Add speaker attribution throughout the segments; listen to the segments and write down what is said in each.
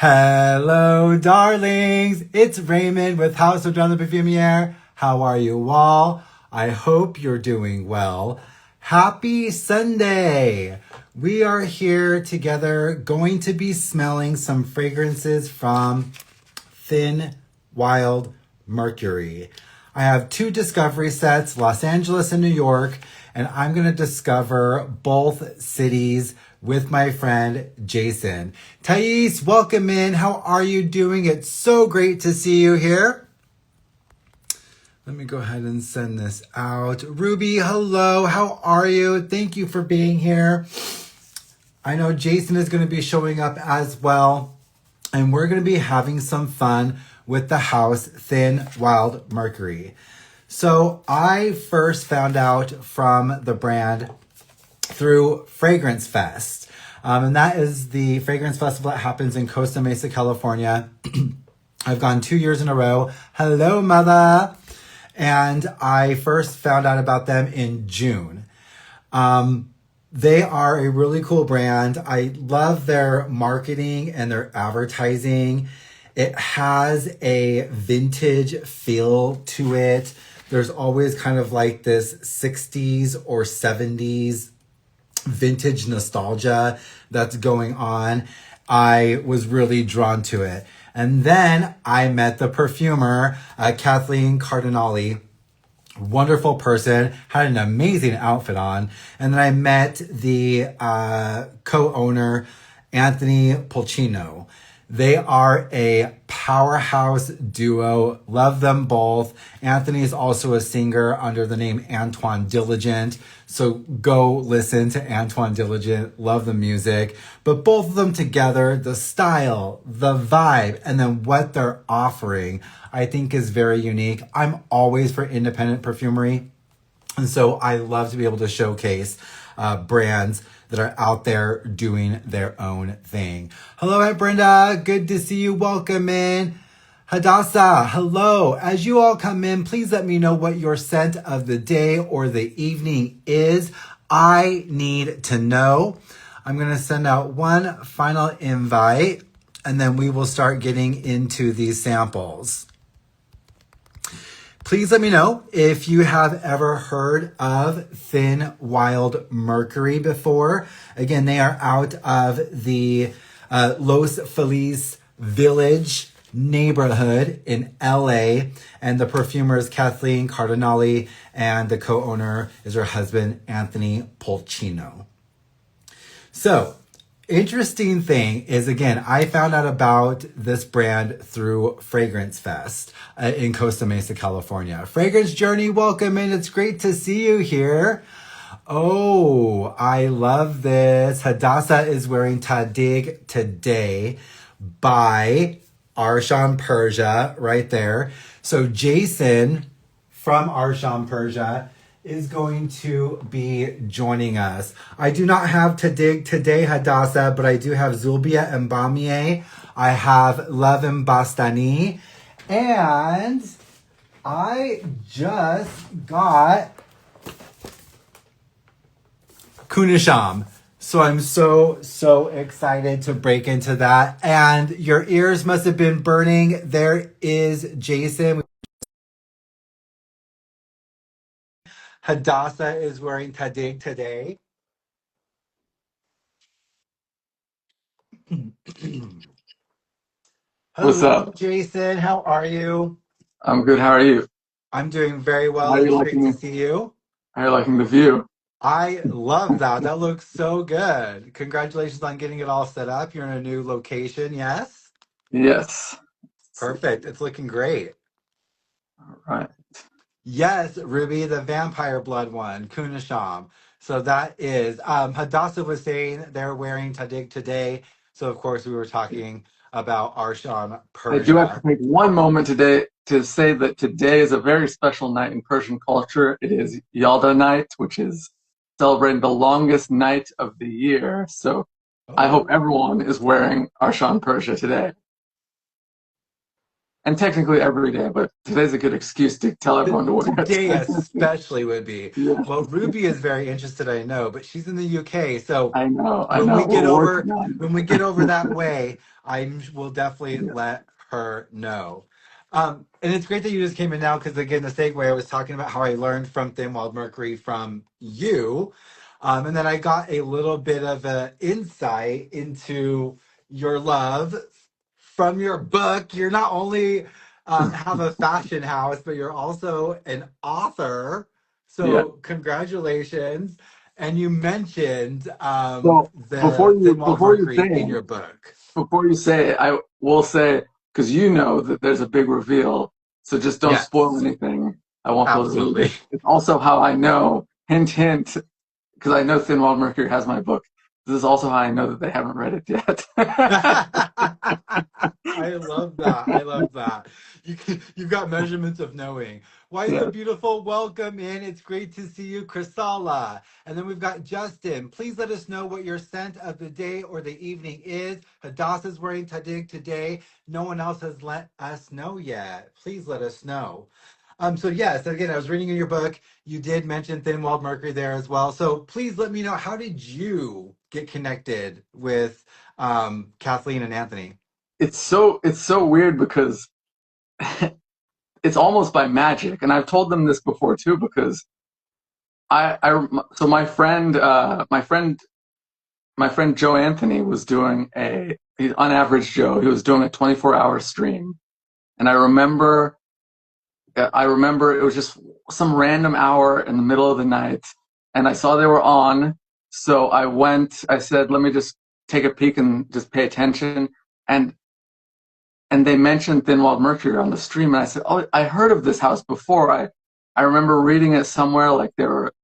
Speaker 1: Hello, darlings. It's Raymond with House of John the Perfumier. How are you all? I hope you're doing well. Happy Sunday. We are here together going to be smelling some fragrances from Thin Wild Mercury. I have two discovery sets, Los Angeles and New York, and I'm going to discover both cities with my friend Jason. Thais, welcome in. How are you doing? It's so great to see you here. Let me go ahead and send this out. Ruby, hello. How are you? Thank you for being here. I know Jason is going to be showing up as well, and we're going to be having some fun with the house Thin Wild Mercury. So I first found out from the brand through Fragrance Fest. And that is the fragrance festival that happens in Costa Mesa, California. I've gone 2 years in a row. Hello, mother. And I first found out about them in June. They are a really cool brand. I love their marketing and their advertising. It has a vintage feel to it. There's always kind of like this 60s or 70s vintage nostalgia that's going on. I was really drawn to it. And then I met the perfumer, Cathleen Cardinali. Wonderful person, had an amazing outfit on. And then I met the co-owner, Anthony Polcino. They are a powerhouse duo. Love them both. Anthony is also a singer under the name Antoine Diligent. So go listen to Antoine Diligent. Love the music. But both of them together, the style, the vibe, and then what they're offering, I think is very unique. I'm always for independent perfumery. And so I love to be able to showcase brands that are out there doing their own thing. Hello, Aunt Brenda. Good to see you. Welcome in. Hadassah, hello. As you all come in, please let me know what your scent of the day or the evening is. I need to know. I'm going to send out one final invite, and then we will start getting into these samples. Please let me know if you have ever heard of Thin Wild Mercury before. Again, they are out of the Los Feliz Village neighborhood in LA, and the perfumer is Kathleen Cardinali, and the co-owner is her husband, Anthony Polcino. So, interesting thing is, again, I found out about this brand through Fragrance Fest in Costa Mesa, California. Fragrance Journey, welcome in. It's great to see you here. Oh, I love this. Hadassah is wearing Tadig today by Arshan, Persia, right there. So Jason from Arshan, Persia is going to be joining us. I do not have Tadig today, Hadassah, but I do have Zulbia and Bamier. I have Love and Bastani. And I just got Khoonasham. So I'm so excited to break into that. And your ears must have been burning. There is Jason. Hadassah is wearing Tadig today.
Speaker 2: What's
Speaker 1: Hello,
Speaker 2: up?
Speaker 1: Jason. How are you?
Speaker 2: I'm good. How are you?
Speaker 1: I'm doing very
Speaker 2: How
Speaker 1: well.
Speaker 2: are you
Speaker 1: It's great to
Speaker 2: liking?
Speaker 1: see you.
Speaker 2: How are you liking the view?
Speaker 1: I love that. That looks so good. Congratulations on getting it all set up. You're in a new location, yes?
Speaker 2: Yes.
Speaker 1: Perfect. It's looking great.
Speaker 2: All right.
Speaker 1: Yes, Ruby, the vampire blood one, Khoonasham. So that is, Hadassah was saying they're wearing Tadig today. So of course we were talking about Arshan,
Speaker 2: I do have to
Speaker 1: Persia.
Speaker 2: take one moment today to say that today is a very special night in Persian culture. It is Yalda night, which is celebrating the longest night of the year. So I hope
Speaker 1: Oh,
Speaker 2: everyone is wearing Arshan Persia today. and technically every day, but today's a good excuse to tell everyone to wear it.
Speaker 1: Today especially would be.
Speaker 2: Yeah,
Speaker 1: Well, Ruby is very interested, I know, but she's in the UK, so
Speaker 2: I know. We're working on
Speaker 1: when we get over that way, I will definitely
Speaker 2: it.
Speaker 1: let her know. And it's great that you just came in now because again, the segue I was talking about how I learned from Thin Wild Mercury from you, and then I got a little bit of an insight into your love from your book. You're not only have a fashion house, but you're also an author.
Speaker 2: Yeah.
Speaker 1: So congratulations. And you mentioned
Speaker 2: So
Speaker 1: the Thin Wild
Speaker 2: before you
Speaker 1: Mercury
Speaker 2: say
Speaker 1: in
Speaker 2: it,
Speaker 1: your book.
Speaker 2: I will say, because you know that there's a big reveal, so just don't spoil
Speaker 1: Yes,
Speaker 2: anything. I want people to read
Speaker 1: absolutely.
Speaker 2: it. It's also how I know, hint, hint, because I know Thin Wild Mercury has my book. This is also how I know that they haven't read it yet.
Speaker 1: I love that. I love that. You've got measurements of knowing. Why so
Speaker 2: Yeah.
Speaker 1: beautiful? Welcome in. It's great to see you, Chrisala. And then we've got Justin. Please let us know what your scent of the day or the evening is. Hadass is wearing Tadig today. No one else has let us know yet. Please let us know. So yes, again, I was reading in your book. You did mention Thin Wild Mercury there as well. So please let me know, how did you get connected with Kathleen and Anthony?
Speaker 2: It's so weird because it's almost by magic, and I've told them this before too. Because so my friend Joe Anthony was doing on average Joe, he was doing a 24-hour stream, and I remember it was just some random hour in the middle of the night, and I saw they were on, so I said, let me just take a peek and just pay attention, and they mentioned Thin Wild Mercury on the stream, and I said, oh, I heard of this house before. I remember reading it somewhere, like they were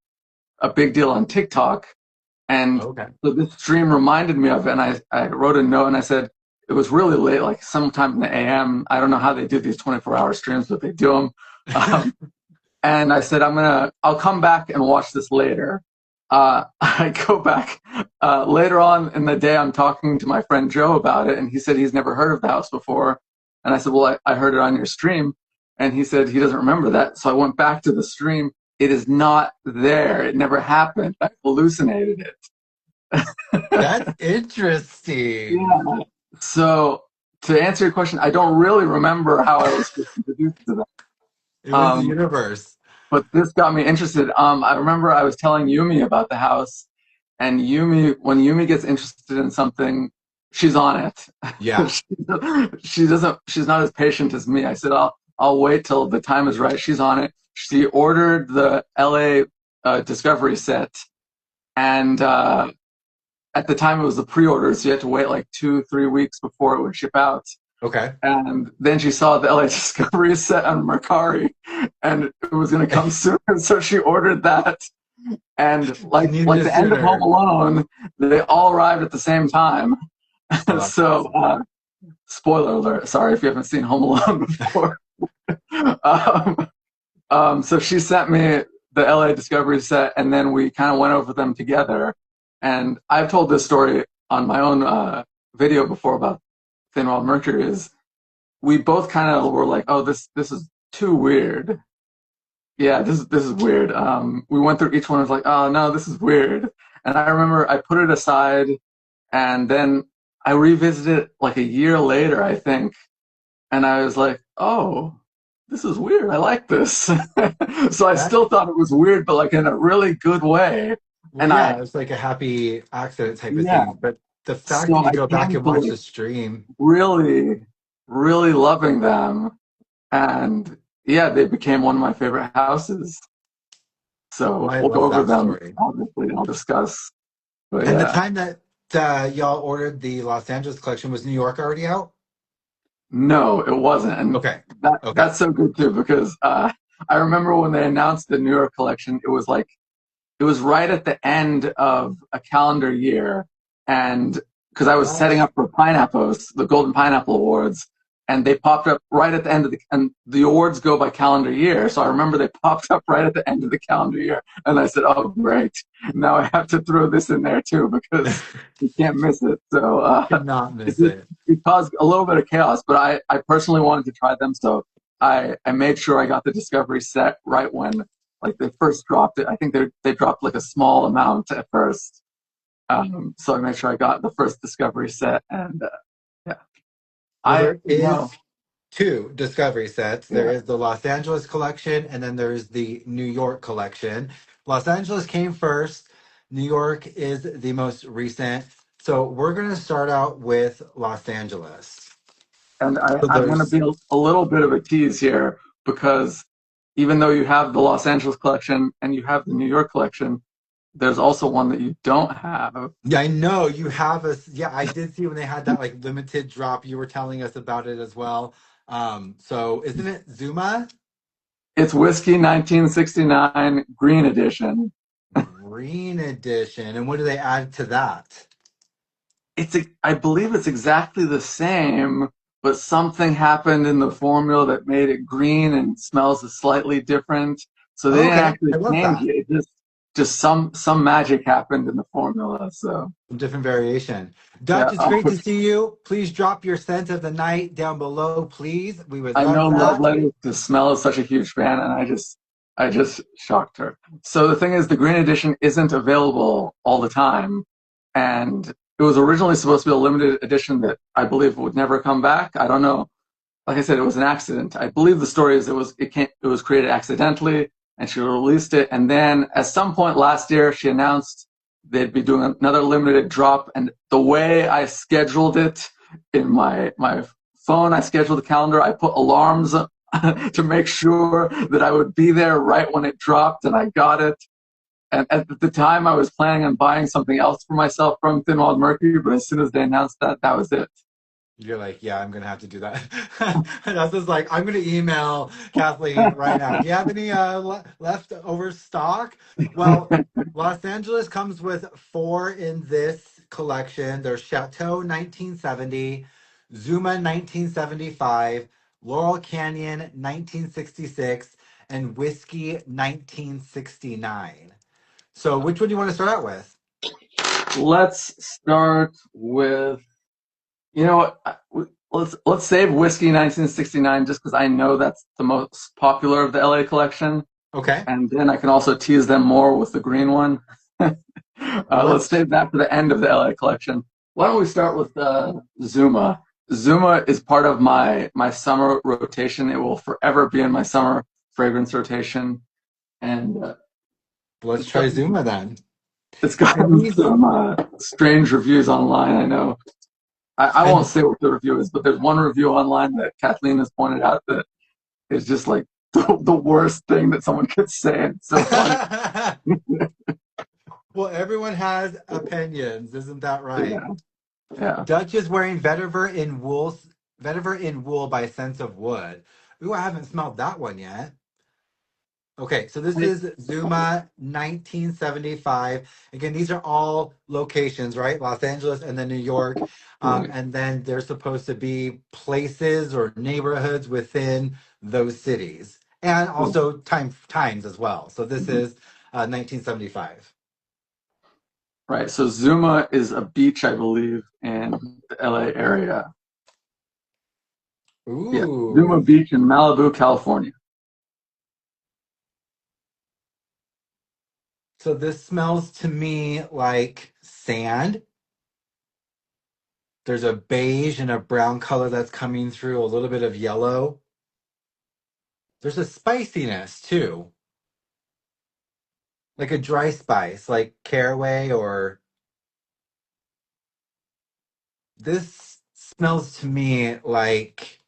Speaker 2: a big deal on TikTok, and
Speaker 1: Okay.
Speaker 2: so this stream reminded me of it, and I wrote a note and I said, it was really late, like sometime in the AM. I don't know how they do these 24-hour streams, but they do them. Um, and I said, I'll come back and watch this later. I go back later on in the day. I'm talking to my friend Joe about it, and he said he's never heard of the house before. And I said, well, I heard it on your stream, and he said he doesn't remember that. So I went back to the stream. It is not there. It never happened. I hallucinated it.
Speaker 1: That's interesting.
Speaker 2: Yeah. So to answer your question, I don't really remember how I was introduced to that.
Speaker 1: It was the universe.
Speaker 2: But this got me interested. I remember I was telling Yumi about the house, and when Yumi gets interested in something, she's on it.
Speaker 1: Yeah.
Speaker 2: She's not as patient as me. I said, I'll wait till the time is right. She's on it. She ordered the LA Discovery set, and at the time it was the pre-order, so you had to wait like 2-3 weeks before it would ship out.
Speaker 1: Okay.
Speaker 2: And then she saw the LA Discovery set on Mercari, and it was going to come soon, so she ordered that. And like the end of Home Alone, they all arrived at the same time.
Speaker 1: Oh,
Speaker 2: so, spoiler alert! Sorry if you haven't seen Home Alone before. So she sent me the LA Discovery set, and then we kind of went over them together. And I've told this story on my own video before about Thin Wild Mercury. Is we both kind of were like, oh, this is too weird. Yeah, this is weird. We went through each one, was like, oh no, this is weird. And I remember I put it aside, and then I revisited it like a year later, I think, and I was like, oh, this is weird. I like this. So I still thought it was weird, but like in a really good way. And
Speaker 1: yeah, it's like a happy accident type of thing. But the fact that you go back and watch the stream,
Speaker 2: really, really loving them, and yeah, they became one of my favorite houses. So we'll go over them.
Speaker 1: Story.
Speaker 2: Obviously, I'll discuss. But
Speaker 1: and the time that y'all ordered the Los Angeles collection, was New York already out?
Speaker 2: No, it wasn't. And
Speaker 1: okay.
Speaker 2: That's so good too, because I remember when they announced the New York collection, it was right at the end of a calendar year, and because I was setting up for Pineapples, the Golden Pineapple Awards, and they popped up right at the end of and the awards go by calendar year. So I remember they popped up right at the end of the calendar year. And I said, oh, great. Now I have to throw this in there too because you can't miss it. So
Speaker 1: Cannot
Speaker 2: it,
Speaker 1: miss
Speaker 2: just,
Speaker 1: it.
Speaker 2: it caused a little bit of chaos, but I personally wanted to try them. So I made sure I got the Discovery set right when like they first dropped it. I think they dropped like a small amount at first. So I made sure I got the first Discovery set, and yeah,
Speaker 1: Well,
Speaker 2: I
Speaker 1: there
Speaker 2: you know
Speaker 1: is two Discovery sets. There
Speaker 2: yeah.
Speaker 1: is the Los Angeles collection, and then there's the New York collection. Los Angeles came first. New York is the most recent. So we're going to start out with Los Angeles.
Speaker 2: And
Speaker 1: So
Speaker 2: I'm going to
Speaker 1: there's,
Speaker 2: be a little bit of a tease here because even though you have the Los Angeles collection and you have the New York collection, there's also one that you don't have.
Speaker 1: yeah, I know you have a, yeah, I did see when they had that like limited drop. You were telling us about it as well. So isn't it Zuma?
Speaker 2: It's Whiskey 1969 Green Edition.
Speaker 1: Green edition. And what do they add to that?
Speaker 2: I believe it's exactly the same, but something happened in the formula that made it green and smells slightly different. So they
Speaker 1: Oh,
Speaker 2: didn't
Speaker 1: okay.
Speaker 2: actually
Speaker 1: I love
Speaker 2: change
Speaker 1: that.
Speaker 2: it. It just some magic happened in the formula. So
Speaker 1: Some different variation. Dutch,
Speaker 2: yeah,
Speaker 1: it's great to see you. Please drop your scent of the night down below, please. We would
Speaker 2: I
Speaker 1: love
Speaker 2: know Love
Speaker 1: that.
Speaker 2: Letters to Smell is such a huge fan, and I just shocked her. So the thing is, the green edition isn't available all the time, and it was originally supposed to be a limited edition that I believe would never come back. I don't know. Like I said, it was an accident. I believe the story is it was created accidentally, and she released it, and then at some point last year, she announced they'd be doing another limited drop, and the way I scheduled it in my phone, I scheduled the calendar, I put alarms to make sure that I would be there right when it dropped, and I got it. And at the time, I was planning on buying something else for myself from Thin Wild Mercury, but as soon as they announced that, that was it.
Speaker 1: You're like, yeah, I'm gonna have to do that. That's just like, I'm gonna email Kathleen right now. Do you have any leftover stock? Well, Los Angeles comes with four in this collection. There's Chateau 1970, Zuma 1975, Laurel Canyon 1966, and Whiskey 1969. So, which one do you want to start out with?
Speaker 2: Let's start with you know what? Let's save Whiskey 1969 just because I know that's the most popular of the LA collection,
Speaker 1: Okay,
Speaker 2: and then I can also tease them more with the green one. Let's
Speaker 1: let's.
Speaker 2: save that for the end of the LA collection. Why don't we start with Zuma? Zuma is part of my summer rotation. It will forever be in my summer fragrance rotation, and
Speaker 1: Let's
Speaker 2: it's
Speaker 1: try
Speaker 2: gotten,
Speaker 1: Zuma then.
Speaker 2: it's
Speaker 1: And
Speaker 2: gotten
Speaker 1: these
Speaker 2: some strange reviews online. I know. I won't
Speaker 1: and
Speaker 2: say what the review is, but there's one review online that Kathleen has pointed out that is just like the worst thing that someone could say. It's so funny.
Speaker 1: well, everyone has opinions, isn't that right?
Speaker 2: Yeah, yeah.
Speaker 1: Dutch is wearing vetiver in wool by Sense of Wood. Ooh, I haven't smelled that one yet. Okay, so this is Zuma 1975. Again, these are all locations, right? Los Angeles and then New York.
Speaker 2: Right.
Speaker 1: And then there's supposed to be places or neighborhoods within those cities. And also times as well. So this is 1975.
Speaker 2: Right. So Zuma is a beach, I believe, in the LA area. Yeah, Zuma
Speaker 1: Ooh.
Speaker 2: Beach in Malibu, California.
Speaker 1: So this smells to me like sand. There's a beige and a brown color that's coming through, a little bit of yellow. There's a spiciness too, like a dry spice, like caraway or this smells to me like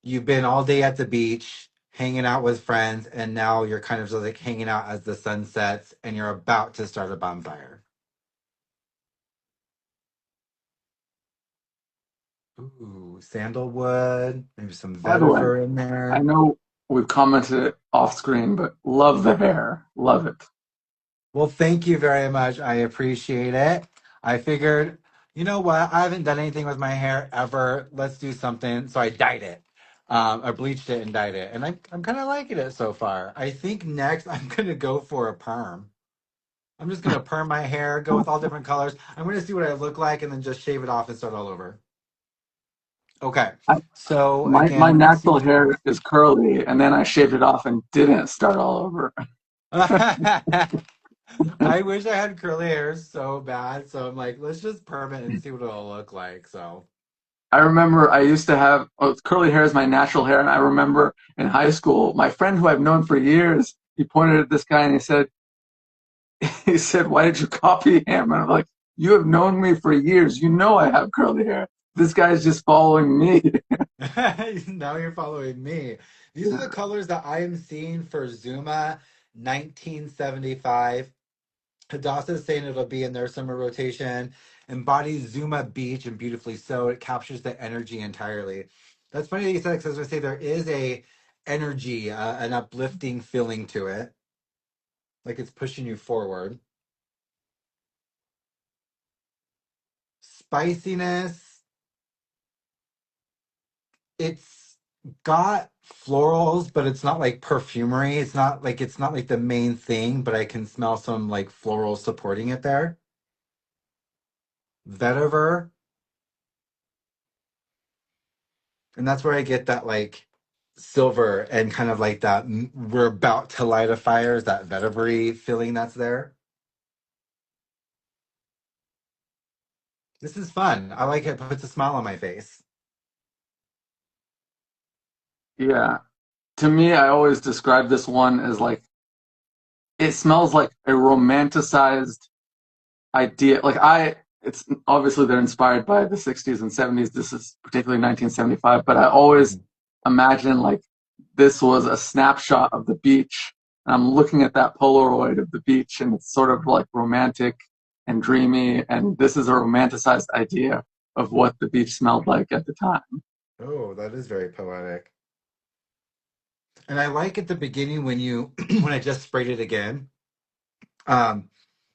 Speaker 1: you've been all day at the beach, hanging out with friends, and now you're kind of just like hanging out as the sun sets and you're about to start a bonfire. Ooh, sandalwood, maybe some
Speaker 2: By the way,
Speaker 1: vetiver in
Speaker 2: I
Speaker 1: there.
Speaker 2: know we've commented it off screen, but love the hair. Love it.
Speaker 1: Well, thank you very much. I appreciate it. I figured You know what? I haven't done anything with my hair ever. Let's do something. So I dyed it. I bleached it and dyed it. And I'm kind of liking it so far. I think next I'm going to go for a perm. I'm just going to perm my hair, go with all different colors. I'm going to see what I look like and then just shave it off and start all over. Okay.
Speaker 2: I,
Speaker 1: So
Speaker 2: my
Speaker 1: again, let's see
Speaker 2: natural
Speaker 1: what
Speaker 2: hair
Speaker 1: colors.
Speaker 2: is curly, and then I shaved it off and didn't start all over.
Speaker 1: I wish I had curly hair so bad. So I'm like, let's just perm it and see what it'll look like. So.
Speaker 2: I remember I used to have curly hair is my natural hair, and I remember in high school, my friend who I've known for years, he pointed at this guy and he said, he said, "Why did you copy him?" And I'm like, "You have known me for years. You know I have curly hair. This guy's just following me."
Speaker 1: Now you're following me. These are the colors that I am seeing for Zuma 1975. Hadassah is saying it'll be in their summer rotation. Embodies Zuma Beach and beautifully so. It captures the energy entirely. That's funny that you said because I was going to say there is a energy, an uplifting feeling to it, like it's pushing you forward. Spiciness. It's got florals, but it's not like perfumery. It's not like the main thing, but I can smell some like florals supporting it there. Vetiver, and that's where I get that like silver and kind of like that we're about to light a fire, is that vetivery feeling that's there. This is fun. I like it. Puts a smile on my face.
Speaker 2: Yeah. To me, I always describe this one as like it smells like a romanticized idea. It's obviously they're inspired by the 60s and 70s. This is particularly 1975, but I always
Speaker 1: Mhm.
Speaker 2: imagine like this was a snapshot of the beach. And I'm looking at that Polaroid of the beach, and it's sort of like romantic and dreamy. And this is a romanticized idea of what the beach smelled like at the time.
Speaker 1: Oh, that is very poetic. And I like at the beginning when you when I just sprayed it again. Um,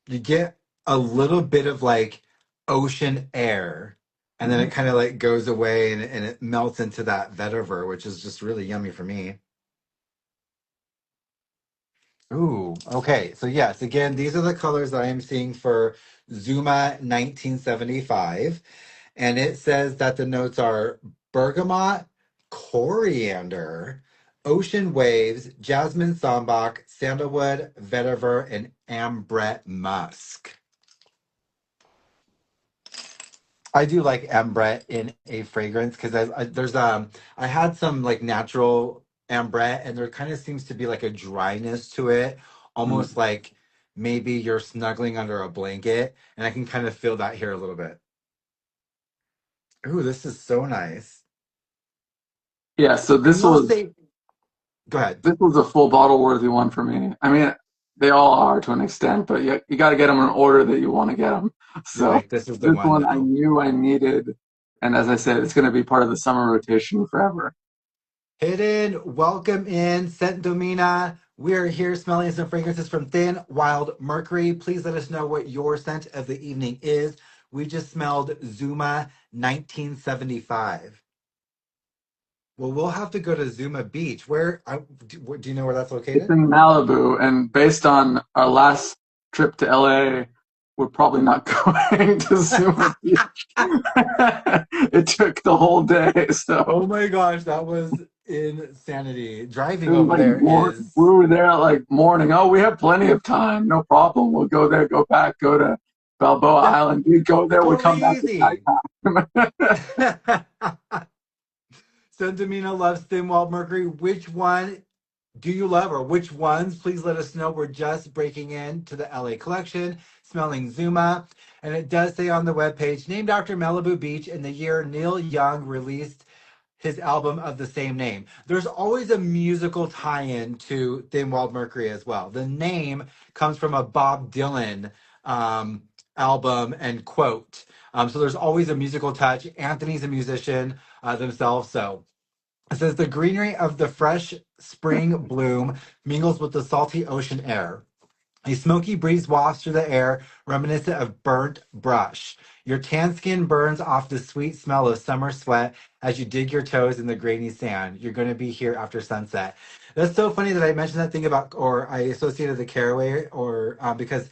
Speaker 1: you get a little bit of like ocean air, and then
Speaker 2: Mhm.
Speaker 1: it kind of like goes away and it melts into that vetiver, which is just really yummy for me. Ooh, okay. So yes, again, these are the colors that I am seeing for Zuma 1975. And it says that the notes are bergamot, coriander, ocean waves, jasmine sambac, sandalwood, vetiver, and ambrette musk. I do like ambrette in a fragrance because I had some like natural ambrette and there kind of seems to be like a dryness to it, almost
Speaker 2: Mm.
Speaker 1: like maybe you're snuggling under a blanket, and I can kind of feel that here a little bit. Ooh, this is so nice.
Speaker 2: Yeah, so
Speaker 1: And you'll say, go ahead.
Speaker 2: this was a full bottle worthy one for me. I mean, they all are to an extent, but you got to get them in order that you want to get them.
Speaker 1: You're
Speaker 2: So
Speaker 1: like, this is the
Speaker 2: this
Speaker 1: one
Speaker 2: one I
Speaker 1: though.
Speaker 2: knew I needed, and as I said, it's going to be part of the summer rotation forever.
Speaker 1: Hidden, welcome in, Scent Domina. We're here smelling some fragrances from Thin Wild Mercury. Please let us know what your scent of the evening is. We just smelled Zuma 1975. Well, we'll have to go to Zuma Beach. Do you know where that's
Speaker 2: It's
Speaker 1: located?
Speaker 2: in Malibu, and based on our last trip to LA, we're probably not going to Zuma Beach. It took the whole day, so
Speaker 1: Oh my gosh, that was insanity.
Speaker 2: it
Speaker 1: Driving
Speaker 2: was
Speaker 1: over
Speaker 2: like
Speaker 1: there
Speaker 2: we
Speaker 1: is
Speaker 2: were there at like morning. Oh, we have plenty of time. No problem. We'll go there, go back, go to Balboa
Speaker 1: yeah,
Speaker 2: Island. We go there, we come
Speaker 1: totally
Speaker 2: back at
Speaker 1: easy.
Speaker 2: nighttime.
Speaker 1: Sentimina loves Thin Wild Mercury. Which one do you love, or which ones? Please let us know. We're just breaking into the LA collection, smelling Zuma. And it does say on the webpage, named after Malibu Beach in the year Neil Young released his album of the same name. There's always a musical tie-in to Thin Wild Mercury as well. The name comes from a Bob Dylan um, album and quote. So there's always a musical touch. Anthony's a musician themselves, so it says the greenery of the fresh spring bloom mingles with the salty ocean air. A smoky breeze wafts through the air, reminiscent of burnt brush. Your tan skin burns off the sweet smell of summer sweat as you dig your toes in the grainy sand. You're going to be here after sunset. That's so funny that I mentioned that thing about, or I associated the caraway, or because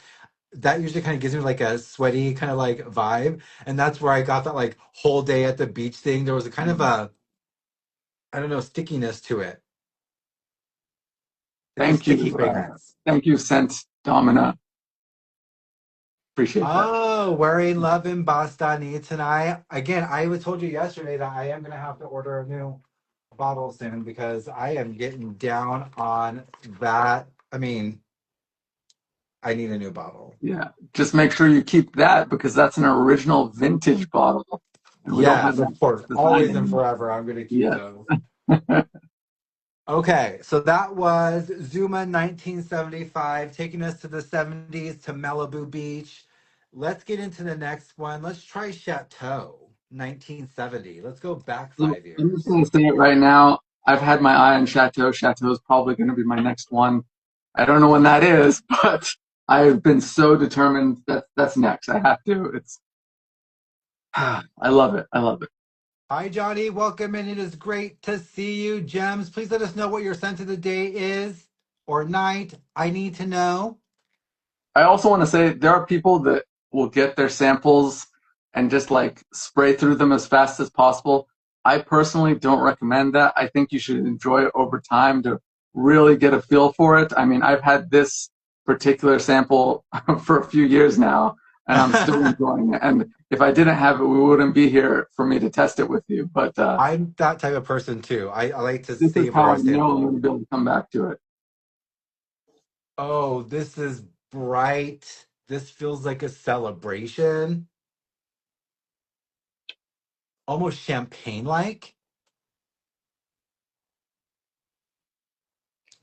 Speaker 1: that usually kind of gives me like a sweaty kind of like vibe. And that's where I got that like whole day at the beach thing. There was a kind of a, I don't know, stickiness to it. Very
Speaker 2: Thank
Speaker 1: sticky
Speaker 2: you.
Speaker 1: fragrance.
Speaker 2: Thank you, Scent Domina. Appreciate that.
Speaker 1: Oh, wearing love in Bastani tonight. Again, I was told you yesterday that I am gonna have to order a new bottle soon because I am getting down on that. I mean, I need a new bottle.
Speaker 2: Yeah, just make sure you keep that because that's an original vintage bottle, and we don't have
Speaker 1: Yes,
Speaker 2: that
Speaker 1: of course.
Speaker 2: design
Speaker 1: Always and
Speaker 2: anymore.
Speaker 1: forever. I'm gonna keep
Speaker 2: Yes.
Speaker 1: those. Okay, so that was Zuma 1975, taking us to the 70s to Malibu Beach. Let's get into the next one. Let's try Chateau 1970. Let's go back
Speaker 2: So
Speaker 1: five
Speaker 2: I'm just
Speaker 1: years.
Speaker 2: going to say it right now. I've had my eye on Chateau. Chateau is probably going to be my next one. I don't know when that is, but I've been so determined that that's next. I have to. It's I love it. I love it.
Speaker 1: Hi, Johnny. Welcome in. It is great to see you. Gems, please let us know what your scent of the day is or night. I need to know.
Speaker 2: I also want to say there are people that will get their samples and just like spray through them as fast as possible. I personally don't recommend that. I think you should enjoy it over time to really get a feel for it. I mean, I've had this particular sample for a few years now, and I'm still enjoying it. And if I didn't have it, we wouldn't be here for me to test it with you. But
Speaker 1: I'm that type of person too. I like to
Speaker 2: this is
Speaker 1: savor
Speaker 2: how
Speaker 1: a
Speaker 2: I know I'm
Speaker 1: sample.
Speaker 2: going to be able to come back to it.
Speaker 1: Oh, this is bright. This feels like a celebration, almost champagne-like,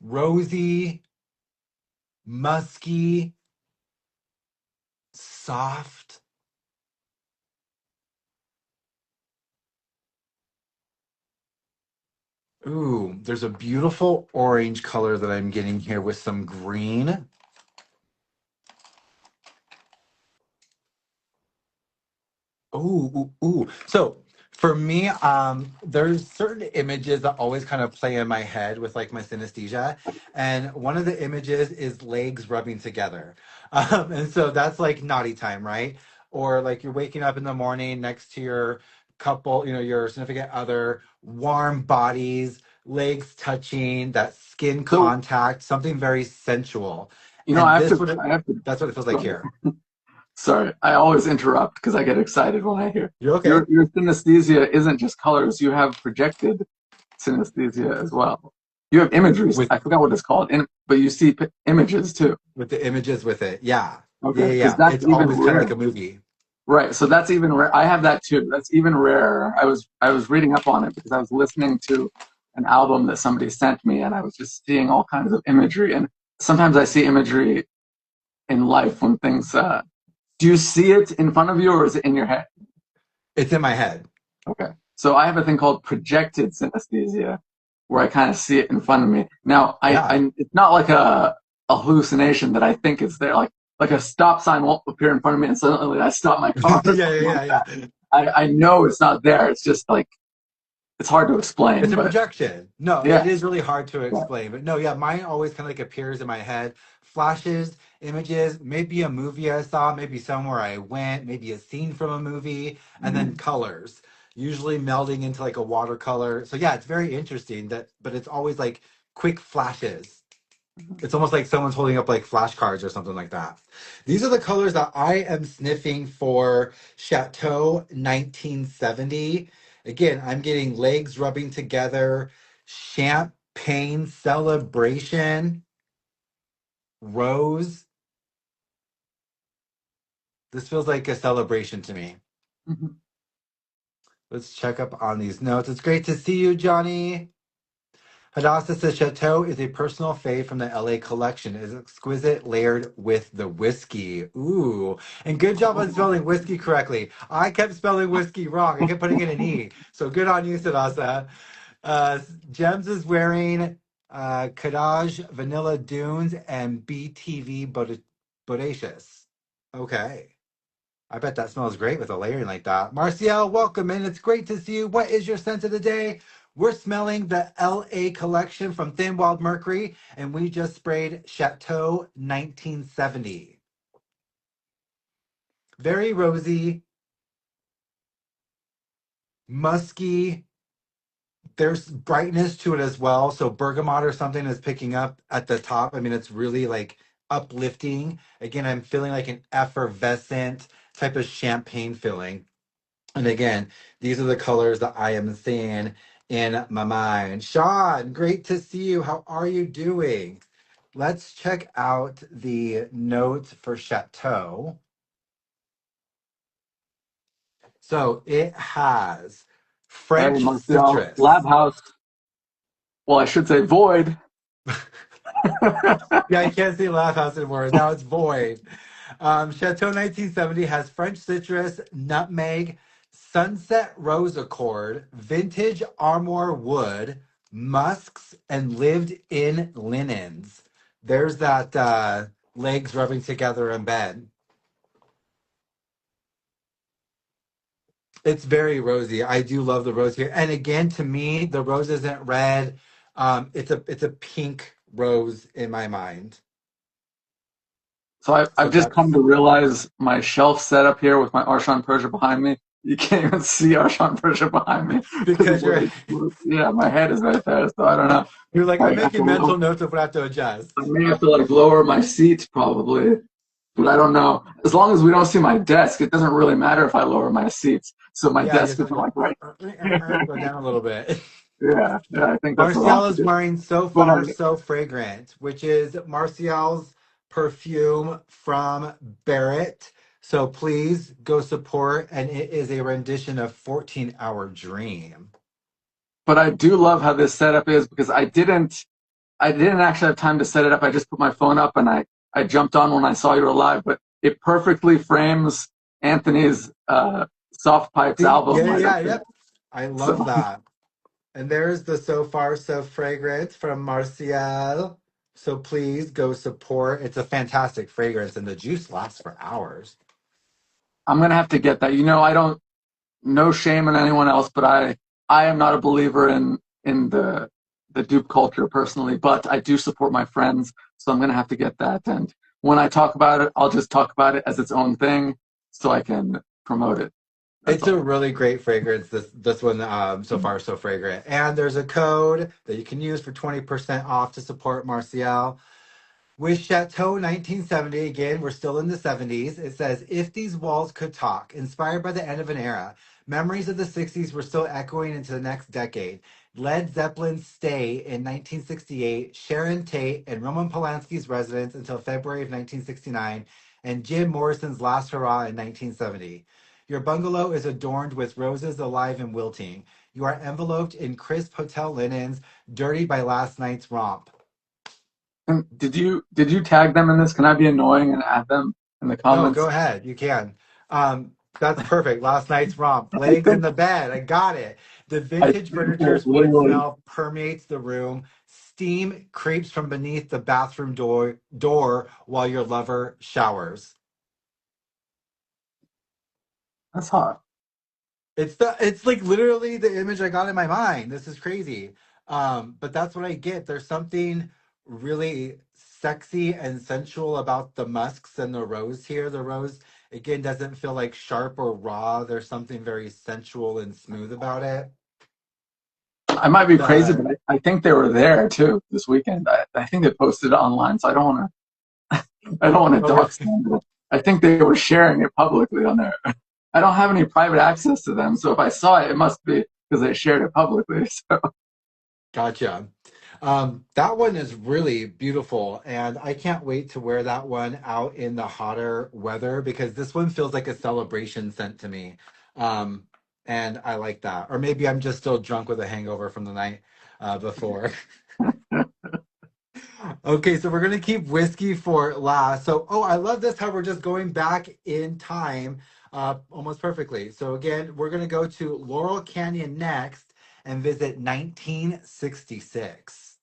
Speaker 1: rosy, musky, soft. Ooh, there's a beautiful orange color that I'm getting here with some green. Ooh, ooh, ooh. So for me, there's certain images that always kind of play in my head with like my synesthesia. And one of the images is legs rubbing together. And so that's like naughty time, right? Or like you're waking up in the morning next to your couple, your significant other, warm bodies, legs touching, that skin
Speaker 2: So,
Speaker 1: contact, something very sensual.
Speaker 2: I
Speaker 1: And
Speaker 2: have
Speaker 1: this
Speaker 2: to,
Speaker 1: would
Speaker 2: I have to,
Speaker 1: that's what it feels like
Speaker 2: sorry.
Speaker 1: here.
Speaker 2: Sorry, I always interrupt because I get excited when I hear
Speaker 1: You're okay.
Speaker 2: your synesthesia isn't just colors. You have projected synesthesia as well. You have imagery.
Speaker 1: With
Speaker 2: I forgot what it's called, but you see images too.
Speaker 1: with the images with it. Yeah. Yeah,
Speaker 2: Okay,
Speaker 1: yeah,
Speaker 2: because
Speaker 1: yeah.
Speaker 2: that's
Speaker 1: It's
Speaker 2: even
Speaker 1: always kind of like
Speaker 2: rare.
Speaker 1: a movie.
Speaker 2: Right. So that's even rare. I have that too. That's even rarer. I was reading up on it because I was listening to an album that somebody sent me, and I was just seeing all kinds of imagery. And sometimes I see imagery in life when things. Do you see it in front of you, or is it in your head?
Speaker 1: It's in my head.
Speaker 2: Okay. So I have a thing called projected synesthesia where I kind of see it in front of me. Now,
Speaker 1: Yeah.
Speaker 2: it's not like a hallucination that I think is there. Like a stop sign won't appear in front of me and suddenly I stop my car or
Speaker 1: Yeah,
Speaker 2: something
Speaker 1: yeah,
Speaker 2: like
Speaker 1: yeah,
Speaker 2: that.
Speaker 1: yeah.
Speaker 2: I know it's not there. It's just like, it's hard to explain,
Speaker 1: It's a
Speaker 2: but
Speaker 1: projection. No, it
Speaker 2: yeah.
Speaker 1: is really hard to
Speaker 2: Yeah.
Speaker 1: explain. But no, yeah, mine always kind of like appears in my head. Flashes, images, maybe a movie I saw, maybe somewhere I went, maybe a scene from a movie, and then
Speaker 2: Mhm.
Speaker 1: colors, usually melding into like a watercolor. So yeah, it's very interesting that, but it's always like quick flashes. It's almost like someone's holding up like flashcards or something like that. These are the colors that I am sniffing for Chateau 1970. Again, I'm getting legs rubbing together, champagne celebration, rose. This feels like a celebration to me.
Speaker 2: Mhm.
Speaker 1: Let's check up on these notes. It's great to see you, Johnny. Hadassah says Chateau is a personal fave from the LA collection. It is exquisite, layered with the whiskey. Ooh. And good job on spelling whiskey correctly. I kept spelling whiskey wrong. I kept putting in an E. So good on you, Sadasa. Gems is wearing Kadaj Vanilla Dunes and BTV Bodacious. Okay. I bet that smells great with a layering like that. Marciel, welcome in. It's great to see you. What is your scent of the day? We're smelling the LA collection from Thin Wild Mercury, and we just sprayed Chateau 1970. Very rosy, musky. There's brightness to it as well. So bergamot or something is picking up at the top. I mean, it's really like uplifting. Again, I'm feeling like an effervescent type of champagne filling. And again, these are the colors that I am seeing in my mind. Sean, great to see you. How are you doing? Let's check out the notes for Chateau. So it has
Speaker 2: Hey,
Speaker 1: French
Speaker 2: Marcel,
Speaker 1: citrus.
Speaker 2: Lab House. Well, I should say Void.
Speaker 1: Yeah, I can't say Laugh House anymore. Now it's void. Chateau 1970 has French citrus, nutmeg, sunset rose accord, vintage armoire wood, musks, and lived in linens. There's that legs rubbing together in bed. It's very rosy. I do love the rose here. And again, to me, the rose isn't red. It's a pink rose in my mind.
Speaker 2: So I've
Speaker 1: So
Speaker 2: just come
Speaker 1: that's
Speaker 2: to realize my shelf setup here with my Arshan Persia behind me. You can't even see Arshan Persia behind me because of
Speaker 1: because
Speaker 2: where
Speaker 1: you're
Speaker 2: yeah, my head is right there. So I don't know.
Speaker 1: you're like, I'm
Speaker 2: I have
Speaker 1: making
Speaker 2: to,
Speaker 1: mental notes of what I have to adjust.
Speaker 2: I may have to like lower my seat probably, but I don't know. As long as we don't see my desk, it doesn't really matter if I lower my seats. So my
Speaker 1: Yeah,
Speaker 2: desk
Speaker 1: just
Speaker 2: is like right.
Speaker 1: go down a little bit.
Speaker 2: Yeah, yeah, I think that's what I'll
Speaker 1: Martial
Speaker 2: have to
Speaker 1: is
Speaker 2: do.
Speaker 1: wearing So
Speaker 2: But
Speaker 1: Far So Fragrant, which is Martial's perfume from Barrett. So please go support, and it is a rendition of 14-Hour Dream.
Speaker 2: but I do love how this setup is because I didn't actually have time to set it up. I just put my phone up and I jumped on when I saw you were live, but it perfectly frames Anthony's Soft Pipes
Speaker 1: See,
Speaker 2: album
Speaker 1: yeah,
Speaker 2: right up
Speaker 1: yeah,
Speaker 2: there.
Speaker 1: yep. I love
Speaker 2: So
Speaker 1: that. And there's the So Far So Fragrant from Martial. So please go support. It's a fantastic fragrance, and the juice lasts for hours.
Speaker 2: I'm gonna have to get that. I don't no shame in anyone else, but I am not a believer in the dupe culture personally, but I do support my friends, so I'm gonna have to get that. And when I talk about it, I'll just talk about it as its own thing, so I can promote it. That's
Speaker 1: It's a
Speaker 2: all.
Speaker 1: really great fragrance. This one, So Far So Fragrant. And there's a code that you can use for 20% off to support Martial. With Chateau 1970, again, we're still in the 70s. It says, if these walls could talk, inspired by the end of an era, memories of the 60s were still echoing into the next decade. Led Zeppelin's stay in 1968, Sharon Tate and Roman Polanski's residence until February of 1969, and Jim Morrison's last hurrah in 1970. Your bungalow is adorned with roses alive and wilting. You are enveloped in crisp hotel linens, dirty by last night's romp.
Speaker 2: And did you tag them in this? Can I be annoying and add them in the
Speaker 1: Oh, go
Speaker 2: comments?
Speaker 1: ahead. You can. That's perfect. Last night's romp.
Speaker 2: I
Speaker 1: Legs in
Speaker 2: think
Speaker 1: the bed. I got it. The
Speaker 2: I
Speaker 1: vintage
Speaker 2: think they're
Speaker 1: furniture's wood
Speaker 2: literally
Speaker 1: smell permeates the room. Steam creeps from beneath the bathroom door while your lover showers.
Speaker 2: that's hot.
Speaker 1: It's like literally the image I got in my mind. This is crazy. But that's what I get. There's something really sexy and sensual about the musks and the rose here. The rose again doesn't feel like sharp or raw. There's something very sensual and smooth about it.
Speaker 2: I might be crazy,
Speaker 1: The
Speaker 2: but I think they were there too this weekend. I think they posted it online, so I don't want to
Speaker 1: oh really?
Speaker 2: dox them. But I think they were sharing it publicly on there. I don't have any private access to them, so if I saw it, it must be because they shared it publicly. So
Speaker 1: Gotcha. That one is really beautiful, and I can't wait to wear that one out in the hotter weather because this one feels like a celebration scent to me. Um, and I like that. Or maybe I'm just still drunk with a hangover from the night before. Okay, so we're gonna keep whiskey for last. So, oh, I love this how we're just going back in time almost perfectly. So again, we're gonna go to Laurel Canyon next and visit 1966.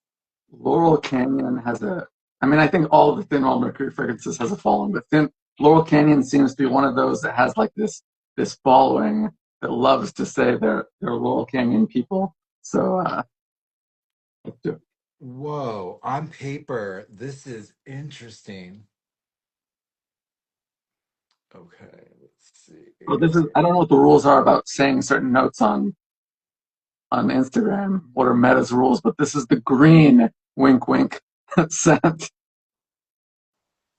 Speaker 2: Laurel Canyon has a. I mean, I think all of the Thin Wild Mercury fragrances has a following, but Laurel Canyon seems to be one of those that has like this following that loves to say they're Laurel Canyon people. So let's do it.
Speaker 1: Whoa, on paper, this is interesting. Okay, let's see.
Speaker 2: So this is. I don't know what the rules are about saying certain notes on Instagram. What are Meta's rules? But this is the green wink wink scent.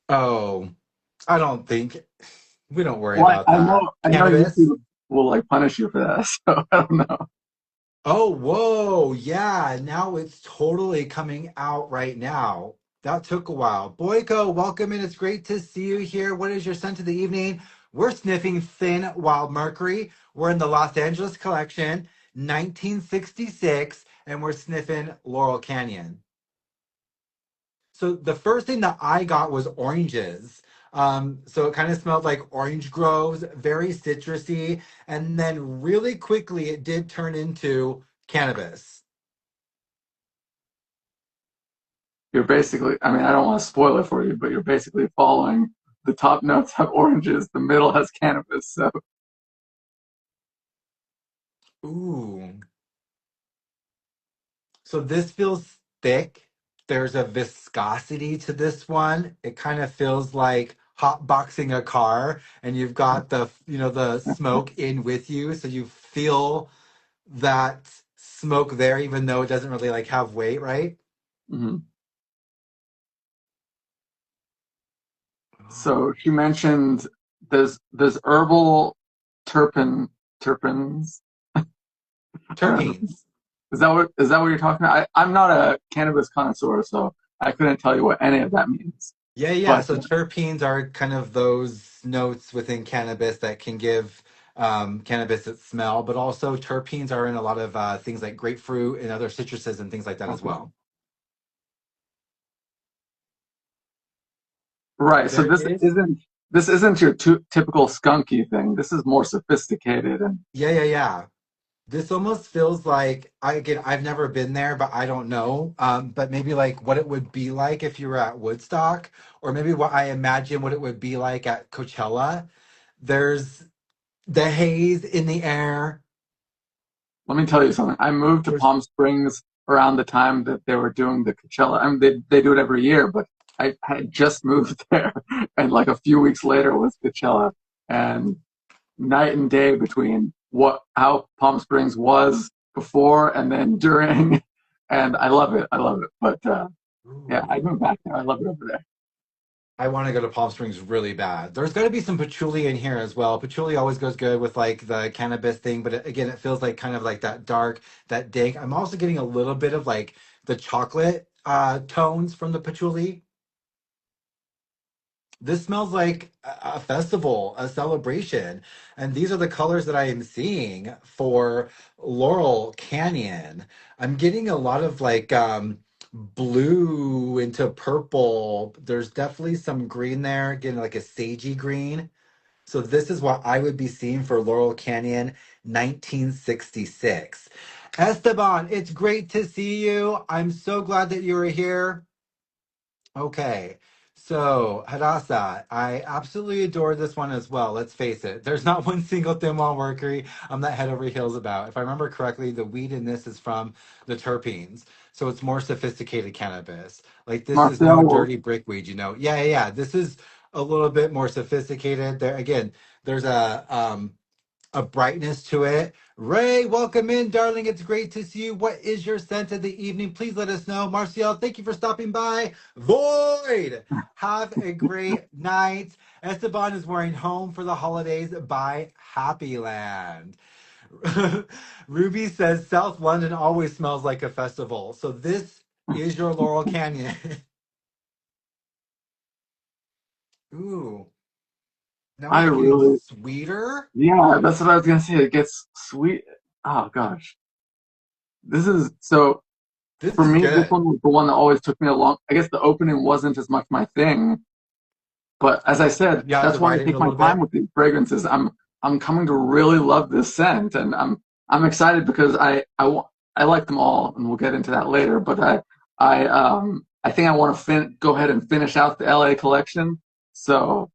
Speaker 1: Oh, I don't think we don't worry
Speaker 2: Well,
Speaker 1: about that.
Speaker 2: I know
Speaker 1: Cannabis?
Speaker 2: YouTube will like punish you for that, so I don't know.
Speaker 1: Oh, whoa. Yeah, now it's totally coming out right now. That took a while. Boyko, welcome in. It's great to see you here. What is your scent of the evening? We're sniffing Thin Wild Mercury. We're in the Los Angeles collection, 1966, and we're sniffing Laurel Canyon. So the first thing that I got was oranges. So it kind of smelled like orange groves, very citrusy, and then really quickly it did turn into cannabis.
Speaker 2: You're basically, I mean, I don't want to spoil it for you, but you're basically following the top notes have oranges, the middle has cannabis. So
Speaker 1: Ooh. So this feels thick. There's a viscosity to this one. It kind of feels like hot boxing a car and you've got the smoke in with you, so you feel that smoke there even though it doesn't really like have weight, right?
Speaker 2: mhm. So she mentioned there's herbal terpenes.
Speaker 1: Terpenes.
Speaker 2: Is that what you're talking about? I'm not a cannabis connoisseur, so I couldn't tell you what any of that means.
Speaker 1: Yeah, yeah.
Speaker 2: But
Speaker 1: So terpenes are kind of those notes within cannabis that can give cannabis its smell, but also terpenes are in a lot of things like grapefruit and other citruses and things like that as
Speaker 2: okay.
Speaker 1: well.
Speaker 2: Right. So
Speaker 1: There is,
Speaker 2: this isn't your typical skunky thing. This is more sophisticated and
Speaker 1: yeah, yeah, yeah. This almost feels like I've never been there, but I don't know. But maybe like what it would be like if you were at Woodstock, or maybe what I imagine what it would be like at Coachella. There's the haze in the air.
Speaker 2: let me tell you something. I moved to
Speaker 1: There's
Speaker 2: Palm Springs around the time that they were doing the Coachella. I mean, they do it every year, but I had just moved there, and like a few weeks later was Coachella, and night and day between what how Palm Springs was before and then during, and I love it. I love it. But yeah, I
Speaker 1: Ooh.
Speaker 2: moved back there. I love it over there.
Speaker 1: I want to go to Palm Springs really bad. There's got to be some patchouli in here as well. Patchouli always goes good with like the cannabis thing, but again, it feels like kind of like that dark, that dank. I'm also getting a little bit of like the chocolate tones from the patchouli. This smells like a festival, a celebration. And these are the colors that I am seeing for Laurel Canyon. I'm getting a lot of like blue into purple. There's definitely some green there, getting like a sagey green. So this is what I would be seeing for Laurel Canyon 1966. Esteban, it's great to see you. I'm so glad that you were here. Okay. So, Hadassah, I absolutely adore this one as well. Let's face it. There's not one single Thin Wall Mercury I'm that head over heels about. If I remember correctly, the weed in this is from the terpenes. So it's more sophisticated cannabis. Like this is no
Speaker 2: Marcel,
Speaker 1: dirty brickweed, you know? Yeah, yeah, yeah. This is a little bit more sophisticated. There again, there's a brightness to it. Ray, welcome in, darling. It's great to see you. What is your scent of the evening? Please let us know. Marcial, thank you for stopping by. Void, have a great night. Esteban is wearing Home for the Holidays by Happy Land. Ruby says South London always smells like a festival. So this is your Laurel Canyon. Ooh, now
Speaker 2: I
Speaker 1: it's getting
Speaker 2: really,
Speaker 1: sweeter.
Speaker 2: yeah, that's what I was gonna say. It gets sweet. Oh gosh, this is so
Speaker 1: This
Speaker 2: for
Speaker 1: is
Speaker 2: me. This
Speaker 1: good.
Speaker 2: one was the one that always took me along. I guess the opening wasn't as much my thing, but as I said,
Speaker 1: You have to
Speaker 2: that's why I
Speaker 1: ride it
Speaker 2: take
Speaker 1: a
Speaker 2: my
Speaker 1: little
Speaker 2: time
Speaker 1: bit.
Speaker 2: with these fragrances. I'm coming to really love this scent, and I'm excited because I like them all, and we'll get into that later. But I think I want to go ahead and finish out the LA collection. So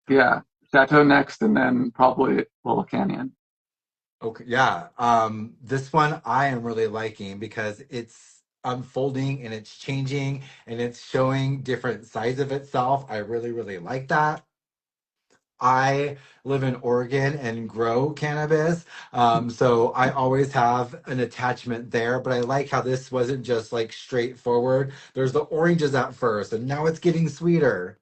Speaker 2: yeah, Chateau next, and then probably Laurel Canyon.
Speaker 1: Okay, yeah. This one I am really liking because it's unfolding and it's changing and it's showing different sides of itself. I really, really like that. I live in Oregon and grow cannabis. So I always have an attachment there, but I like how this wasn't just like straightforward. There's the oranges at first, and now it's getting sweeter.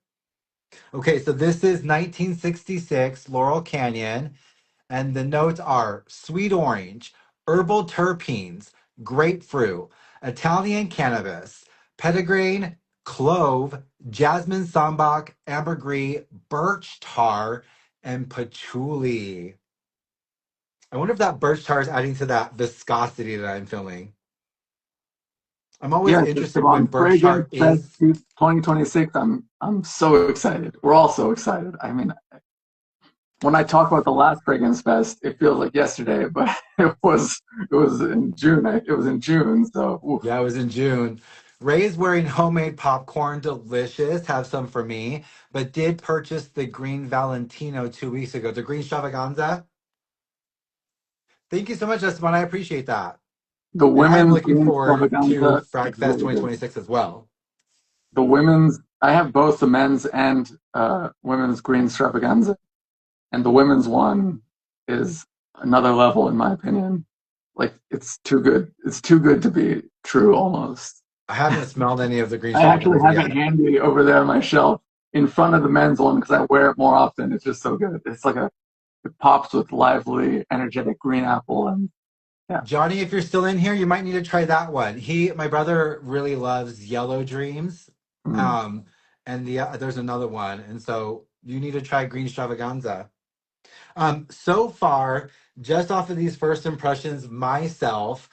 Speaker 1: Okay, so this is 1966 Laurel Canyon, and the notes are sweet orange, herbal terpenes, grapefruit, Italian cannabis, petitgrain, clove, jasmine sambac, ambergris, birch tar, and patchouli. I wonder if that birch tar is adding to that viscosity that I'm feeling. I'm always
Speaker 2: Yes,
Speaker 1: interested
Speaker 2: on
Speaker 1: when birch
Speaker 2: Fragrance
Speaker 1: tar
Speaker 2: Fest
Speaker 1: is.
Speaker 2: 2026. I'm so excited. We're all so excited. I mean, when I talk about the last Fragrance Fest, it feels like yesterday, but it was in June. It was in June, so oof.
Speaker 1: Yeah, it was in June. Ray's wearing homemade popcorn, delicious. Have some for me. But did purchase the green Valentino 2 weeks ago. The green extravaganza. Thank you so much, Esteban. I appreciate that.
Speaker 2: The
Speaker 1: And I am
Speaker 2: women's
Speaker 1: looking
Speaker 2: green
Speaker 1: forward to
Speaker 2: extravaganza is
Speaker 1: Fragfest
Speaker 2: really good.
Speaker 1: 2026 as well.
Speaker 2: The women's, I have both the men's and women's green extravaganza, and the women's one is another level in my opinion. Like it's too good. It's too good to be true almost.
Speaker 1: I haven't smelled any of the green
Speaker 2: I actually
Speaker 1: extravaganza
Speaker 2: have it
Speaker 1: yet.
Speaker 2: handy over there on my shelf in front of the men's one because I wear it more often. It's just so good. It's like it pops with lively, energetic green apple, and yeah.
Speaker 1: Johnny, if you're still in here, you might need to try that one. My brother really loves Yellow Dreams.
Speaker 2: Mm,
Speaker 1: Um, and there's another one. And so you need to try green extravaganza. So far, just off of these first impressions myself,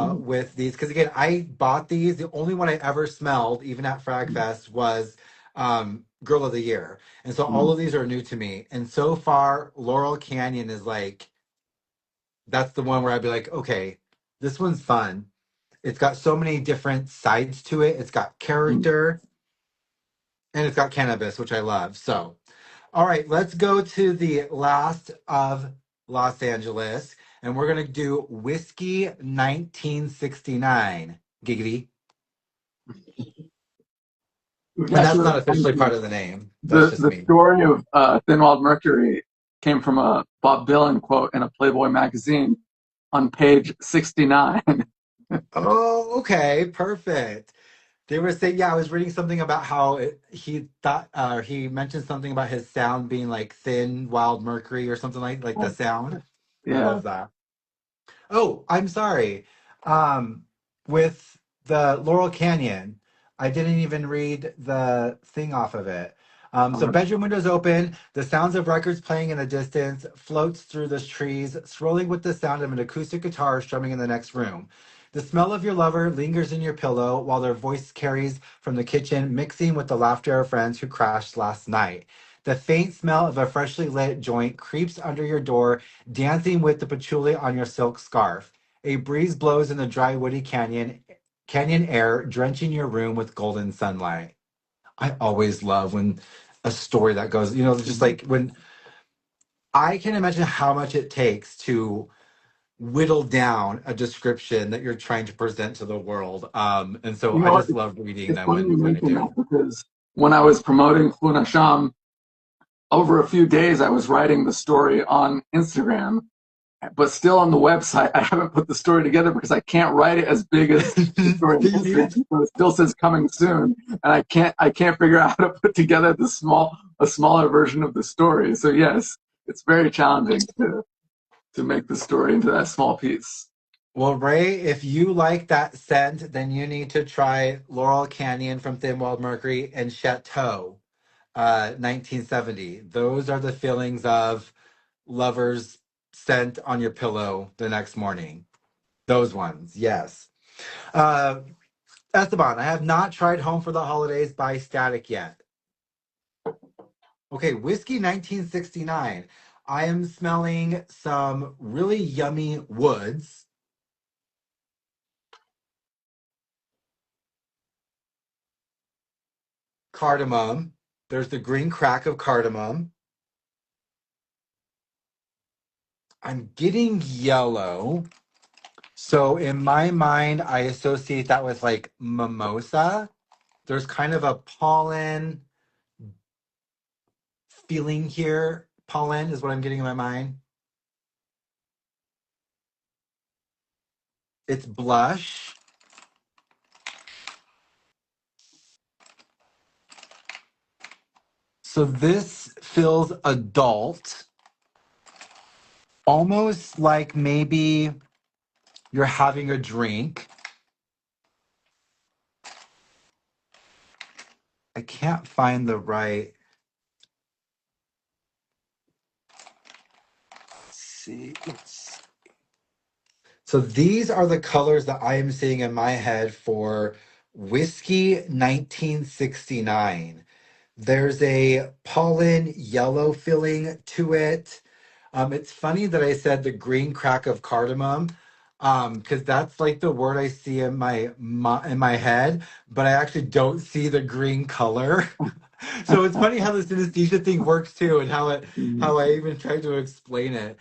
Speaker 2: mm,
Speaker 1: with these, because again, I bought these. The only one I ever smelled, even at
Speaker 2: mm,
Speaker 1: Fragfest, was Girl of the Year. And so all
Speaker 2: mm,
Speaker 1: of these are new to me. And so far, Laurel Canyon is like, that's the one where I'd be like, okay, this one's fun. It's got so many different sides to it. It's got
Speaker 2: mm.
Speaker 1: character and it's got cannabis, which I love. So. All right, let's go to the last of Los Angeles, and we're gonna do Whiskey 1969. Giggity. And
Speaker 2: That's
Speaker 1: that's
Speaker 2: really
Speaker 1: not officially part
Speaker 2: funny.
Speaker 1: of the name. That's
Speaker 2: The
Speaker 1: just
Speaker 2: the
Speaker 1: me.
Speaker 2: story of Thin Wild Mercury came from a Bob Dylan quote in a Playboy magazine on page 69.
Speaker 1: Oh, okay, perfect. They were saying, yeah, I was reading something about how he thought, he mentioned something about his sound being like thin, wild mercury or something like the sound. I
Speaker 2: Yeah.
Speaker 1: love that. Oh, I'm sorry. Um, with the Laurel Canyon, I didn't even read the thing off of it. So
Speaker 2: Okay.
Speaker 1: bedroom windows open, the sounds of records playing in the distance floats through the trees, swirling with the sound of an acoustic guitar strumming in the next room. The smell of your lover lingers in your pillow while their voice carries from the kitchen, mixing with the laughter of friends who crashed last night. The faint smell of a freshly lit joint creeps under your door, dancing with the patchouli on your silk scarf. A breeze blows in the dry woody canyon air, drenching your room with golden sunlight. I always love when a story that goes, just
Speaker 2: Mhm.
Speaker 1: like when I can imagine how much it takes to whittle down a description that you're trying to present to the world. And so
Speaker 2: You
Speaker 1: I
Speaker 2: know what?
Speaker 1: just love reading
Speaker 2: It's
Speaker 1: them
Speaker 2: funny you
Speaker 1: when I
Speaker 2: mention
Speaker 1: do.
Speaker 2: that because when I was promoting Khoonasham, over a few days I was writing the story on Instagram, but still on the website I haven't put the story together because I can't write it as big as the story on Instagram. So it still says coming soon, and I can't figure out how to put together a smaller version of the story. So yes, it's very challenging to make the story into that small piece.
Speaker 1: Well, Ray, if you like that scent, then you need to try Laurel Canyon from Thin Wild Mercury and Chateau, 1970. Those are the feelings of lovers scent on your pillow the next morning. Those ones, yes. Uh, Esteban, I have not tried Home for the Holidays by Static yet. Okay, Whiskey 1969. I am smelling some really yummy woods. cardamom. There's the green crack of cardamom. I'm getting yellow. So in my mind, I associate that with like mimosa. There's kind of a pollen feeling here. Pollen is what I'm getting in my mind. It's blush. So this feels adult, almost like maybe you're having a drink. I can't find the right. Let's see. So these are the colors that I am seeing in my head for Whiskey 1969. There's a pollen yellow feeling to it. It's funny that I said the green crack of cardamom, because that's like the word I see in my head, but I actually don't see the green color. So it's funny how the synesthesia thing works too, and how I even tried to explain it.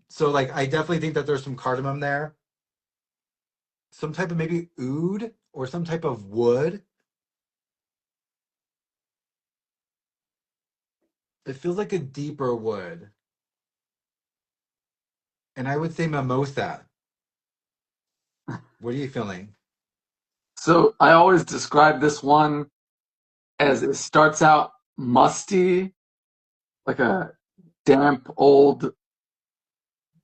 Speaker 1: So like I definitely think that there's some cardamom there, some type of maybe oud or some type of wood. It feels like a deeper wood. And I would say mimosa. What are you feeling?
Speaker 2: So I always describe this one as it starts out musty, like a damp, old,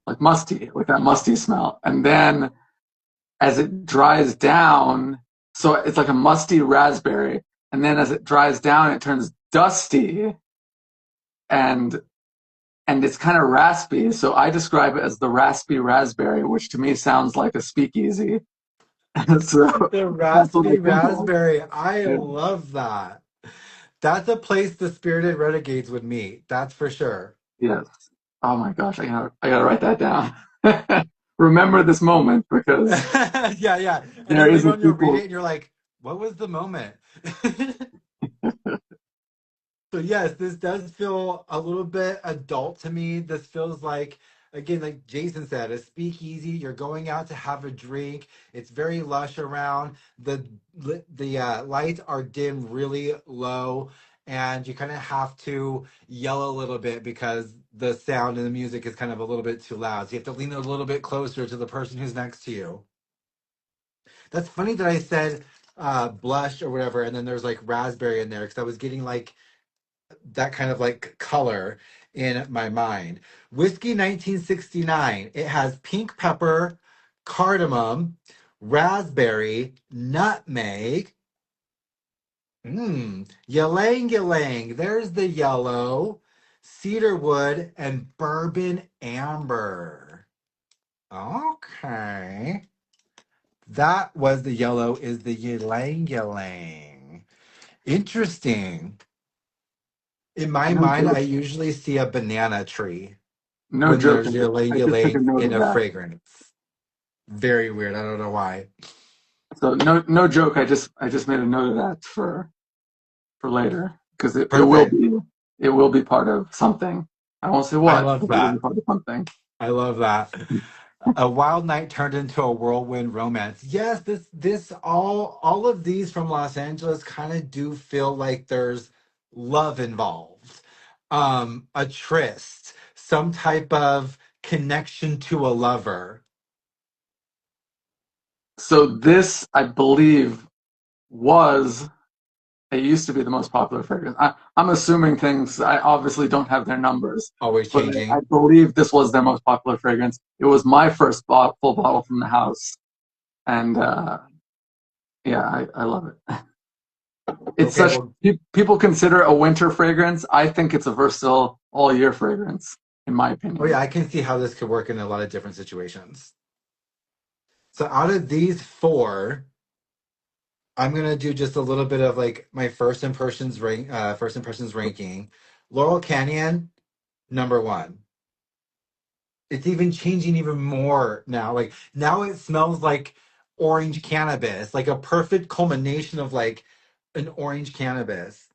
Speaker 2: like musty, like that musty smell. And then as it dries down, so it's like a musty raspberry. And then as it dries down, it turns dusty and it's kind of raspy. So I describe it as the raspy raspberry, which to me sounds like a speakeasy. So
Speaker 1: The
Speaker 2: that's what I
Speaker 1: raspy
Speaker 2: think of.
Speaker 1: raspberry. I
Speaker 2: Yeah.
Speaker 1: love that. That's a place the spirited renegades would meet. That's for sure.
Speaker 2: Yes. Oh my gosh, I gotta write that down. Remember this moment because
Speaker 1: Yeah, yeah. And
Speaker 2: there
Speaker 1: then
Speaker 2: is
Speaker 1: later
Speaker 2: a
Speaker 1: on you'll read it
Speaker 2: people.
Speaker 1: and you're like, what was the moment? So yes, this does feel a little bit adult to me. This feels like, again, like Jason said, a speakeasy. You're going out to have a drink. It's very lush around. The lights are dim really low, and you kind of have to yell a little bit because the sound and the music is kind of a little bit too loud. So you have to lean a little bit closer to the person who's next to you. That's funny that I said blush or whatever, and then there's like raspberry in there because I was getting like that kind of like color in my mind. Whiskey 1969, it has pink pepper, cardamom, raspberry, nutmeg, ylang ylang. There's the yellow, cedarwood, and bourbon amber. Okay. That was the yellow, is the ylang ylang. Interesting. In my
Speaker 2: No
Speaker 1: mind, I
Speaker 2: joke.
Speaker 1: usually see a banana tree
Speaker 2: No
Speaker 1: when
Speaker 2: joke.
Speaker 1: there's ylang
Speaker 2: I just took a
Speaker 1: ylang
Speaker 2: note
Speaker 1: in
Speaker 2: of
Speaker 1: a
Speaker 2: that.
Speaker 1: fragrance. Very weird. I don't know why.
Speaker 2: So no joke. I just made a note of that for later because
Speaker 1: Perfect.
Speaker 2: it will be part of something. I won't say
Speaker 1: I
Speaker 2: what,
Speaker 1: love
Speaker 2: but it will be
Speaker 1: that.
Speaker 2: part of something.
Speaker 1: I love that. A wild night turned into a whirlwind romance. Yes, this all of these from Los Angeles kind of do feel like there's love involved. A tryst, some type of connection to a lover.
Speaker 2: So this, I believe, was it used to be the most popular fragrance. I'm assuming things. I obviously don't have their numbers,
Speaker 1: Always
Speaker 2: but I
Speaker 1: changing.
Speaker 2: believe this was their most popular fragrance. It was my first full bottle from the house, and yeah, I love it. It's
Speaker 1: Okay,
Speaker 2: such
Speaker 1: well,
Speaker 2: people consider it a winter fragrance. I think it's a versatile all year fragrance, in my
Speaker 1: oh yeah,
Speaker 2: opinion.
Speaker 1: I can see how this could work in a lot of different situations. So out of these four, I'm gonna do just a little bit of like my first impressions ranking. Laurel Canyon, number one. It's even changing even more now. Like now it smells like orange cannabis, like a perfect culmination of like an orange cannabis,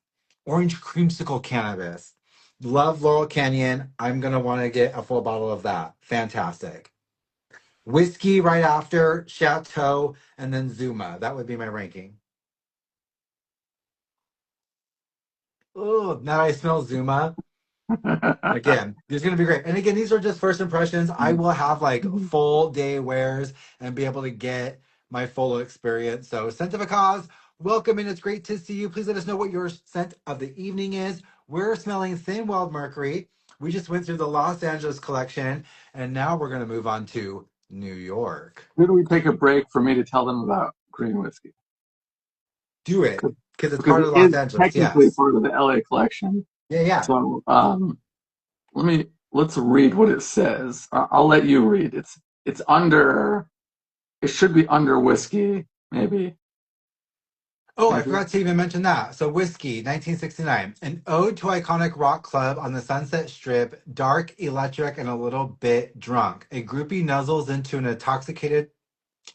Speaker 1: orange creamsicle cannabis. Love Laurel Canyon. I'm going to want to get a full bottle of that. Fantastic. Whiskey right after, Chateau, and then Zuma. That would be my ranking. Oh, now I smell Zuma. Again, these are going to be great. And again, these are just first impressions. I will have like full day wears and be able to get my full experience. So, scent of a cause, welcome and it's great to see you. Please let us know what your scent of the evening is. We're smelling Thin Wild Mercury. We just went through the Los Angeles collection, and now we're going to move on to New York.
Speaker 2: Should we take a break for me to tell them about green whiskey?
Speaker 1: Do it because it's
Speaker 2: Because
Speaker 1: part
Speaker 2: it
Speaker 1: of
Speaker 2: is
Speaker 1: Los Angeles.
Speaker 2: technically
Speaker 1: Yes.
Speaker 2: part of the LA collection.
Speaker 1: Yeah, yeah.
Speaker 2: So let's read what it says. I'll let you read. It's under. It should be under whiskey, maybe.
Speaker 1: Oh, I forgot to even mention that. So, Whiskey, 1969, an ode to iconic rock club on the Sunset Strip, dark, electric, and a little bit drunk. A groupie nuzzles into an intoxicated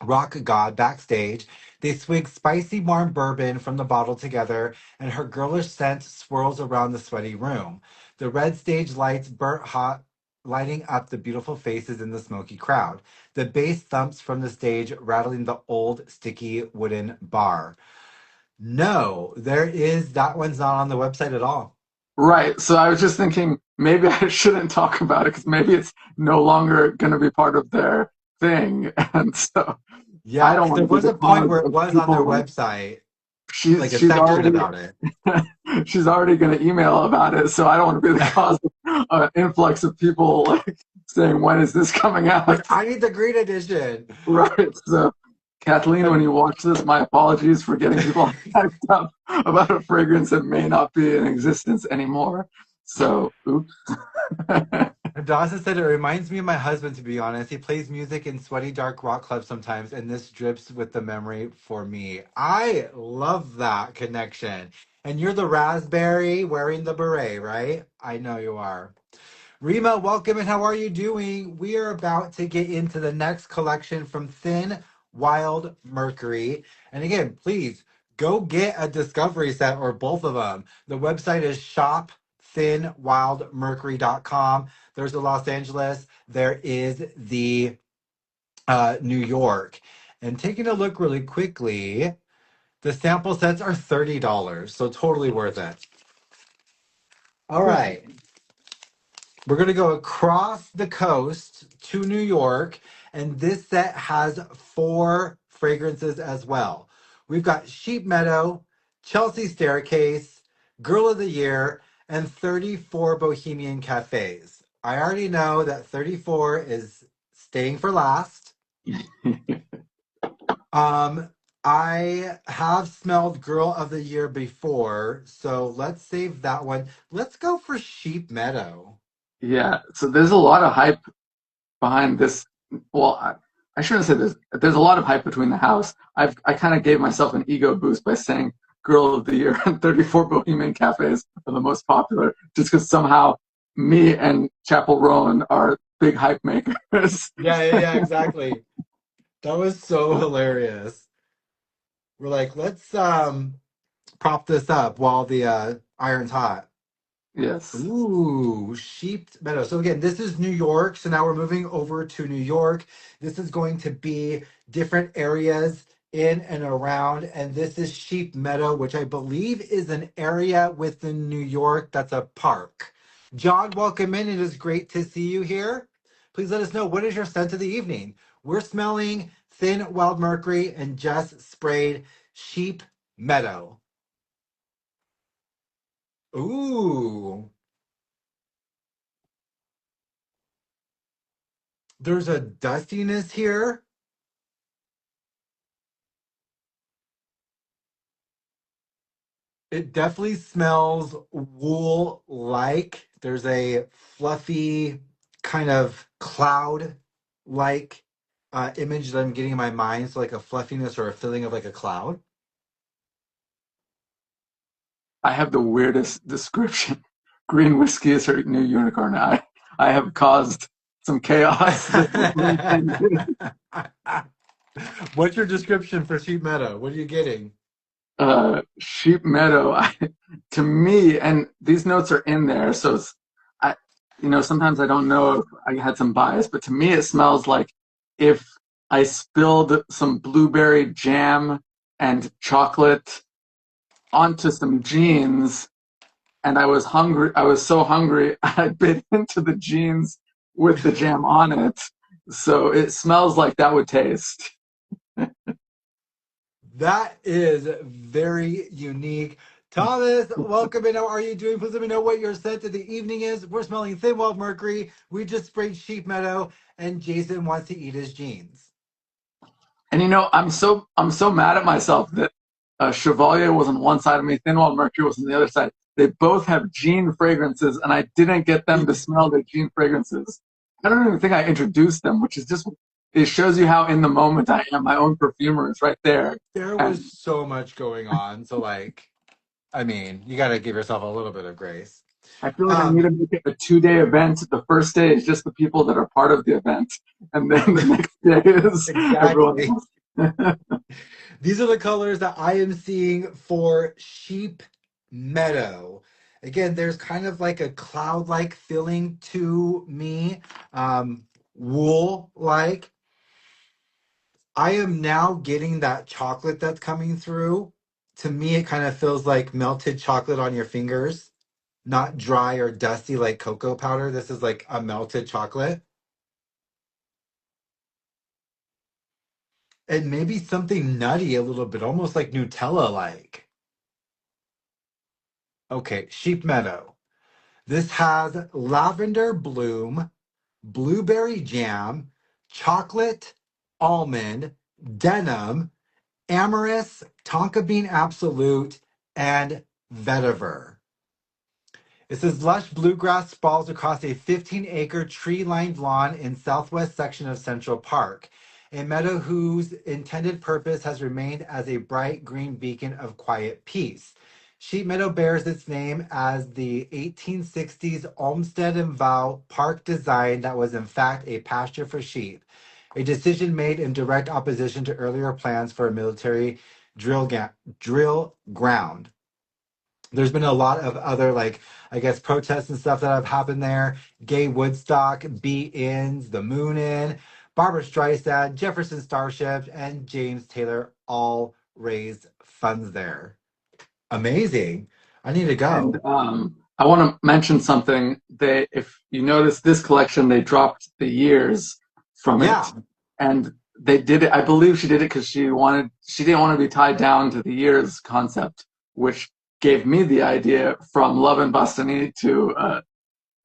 Speaker 1: rock god backstage. They swig spicy warm bourbon from the bottle together, and her girlish scent swirls around the sweaty room. The red stage lights burnt hot, lighting up the beautiful faces in the smoky crowd. The bass thumps from the stage, rattling the old, sticky wooden bar. No, that one's not on the website at all.
Speaker 2: Right. So I was just thinking maybe I shouldn't talk about it because maybe it's no longer going to be part of their thing, and so I
Speaker 1: Yeah,
Speaker 2: don't
Speaker 1: because there
Speaker 2: want to be
Speaker 1: was
Speaker 2: the
Speaker 1: a point
Speaker 2: cause
Speaker 1: where it
Speaker 2: of
Speaker 1: was on their
Speaker 2: people like
Speaker 1: website, like a
Speaker 2: she's
Speaker 1: section
Speaker 2: already
Speaker 1: about it.
Speaker 2: she's already going to email about it, so I don't want to be the cause of an influx of people like saying when is this coming
Speaker 1: Like,
Speaker 2: out?
Speaker 1: I need the green edition.
Speaker 2: Right. So Kathleen, when you watch this, my apologies for getting people hyped up about a fragrance that may not be in existence anymore. So, oops.
Speaker 1: Dawson said it reminds me of my husband, to be honest. He plays music in sweaty, dark rock clubs sometimes, and this drips with the memory for me. I love that connection. And you're the raspberry wearing the beret, right? I know you are. Rima, welcome and how are you doing? We are about to get into the next collection from Thin Wild Mercury. And again, please go get a discovery set or both of them. The website is shopthinwildmercury.com. There's the Los Angeles, there is the New York. And taking a look really quickly, the sample sets are $30, so totally worth it. All right. We're going to go across the coast to New York, and this set has 4 fragrances as well. We've got Sheep Meadow, Chelsea Staircase, Girl of the Year, and 34 Bohemian Cafes. I already know that 34 is staying for last. I have smelled Girl of the Year before, so let's save that one. Let's go for Sheep Meadow.
Speaker 2: Yeah. So there's a lot of hype behind this. Well, I shouldn't say this. There's a lot of hype between the house. I kind of gave myself an ego boost by saying Girl of the Year and 34 Bohemian Cafes are the most popular, just because somehow me and Chapel Rowan are big hype makers.
Speaker 1: Yeah, exactly. That was so hilarious. We're like, let's prop this up while the iron's hot.
Speaker 2: Yes.
Speaker 1: Ooh, Sheep Meadow. So again, this is New York. So now we're moving over to New York. This is going to be different areas in and around. And this is Sheep Meadow, which I believe is an area within New York that's a park. John, welcome in. It is great to see you here. Please let us know, what is your scent of the evening? We're smelling Thin Wild Mercury and just sprayed Sheep Meadow. Ooh. There's a dustiness here. It definitely smells wool like. There's a fluffy kind of cloud like image that I'm getting in my mind. So, like a fluffiness or a feeling of like a cloud.
Speaker 2: I have the weirdest description. Green whiskey is her new unicorn. I have caused some chaos.
Speaker 1: What's your description for Sheep Meadow? What are you getting?
Speaker 2: Sheep Meadow, to me, and these notes are in there, so I, sometimes I don't know if I had some bias, but to me it smells like if I spilled some blueberry jam and chocolate onto some jeans, and I was hungry. I was so hungry, I bit into the jeans with the jam on it. So it smells like that would taste.
Speaker 1: That is very unique. Thomas, welcome in. How are you doing? Please let me know what your scent of the evening is. We're smelling Thin Wild Mercury. We just sprayed Sheep Meadow, and Jason wants to eat his jeans.
Speaker 2: And I'm so mad at myself that Chevalier was on one side of me, Thin Wild Mercury was on the other side. They both have jean fragrances, and I didn't get them to smell their jean fragrances. I don't even think I introduced them, which is just it shows you how in the moment I am. My own perfumer is right there,
Speaker 1: There
Speaker 2: and
Speaker 1: was so much going on. So, like, I mean, you got to give yourself a little bit of grace.
Speaker 2: I feel like I need
Speaker 1: Um,
Speaker 2: to make it a 2-day event. The first day is just the people that are part of the event, and then the next day is everyone
Speaker 1: exactly.
Speaker 2: else.
Speaker 1: These are the colors that I am seeing for Sheep Meadow. Again, there's kind of like a cloud-like feeling to me, wool-like. I am now getting that chocolate that's coming through. To me, it kind of feels like melted chocolate on your fingers, not dry or dusty like cocoa powder. This is like a melted chocolate. And maybe something nutty a little bit, almost like Nutella-like. Okay, Sheep Meadow. This has lavender bloom, blueberry jam, chocolate, almond, denim, amorous, tonka bean absolute, and vetiver. It says lush bluegrass sprawls across a 15-acre tree-lined lawn in southwest section of Central Park, a meadow whose intended purpose has remained as a bright green beacon of quiet peace. Sheep Meadow bears its name as the 1860s Olmsted and Vow park design that was in fact a pasture for sheep, a decision made in direct opposition to earlier plans for a military drill ground. There's been a lot of other, like, I guess, protests and stuff that have happened there. Gay Woodstock, Be Ins, The Moon Inn, Barbara Streisand, Jefferson Starship, and James Taylor all raised funds there. Amazing. I need to
Speaker 2: And
Speaker 1: go.
Speaker 2: I want to mention something. If you notice this collection, they dropped the years from it,
Speaker 1: Yeah.
Speaker 2: and they did it. I believe she did it because she didn't want to be tied down to the years concept, which gave me the idea from Love and Bastoni to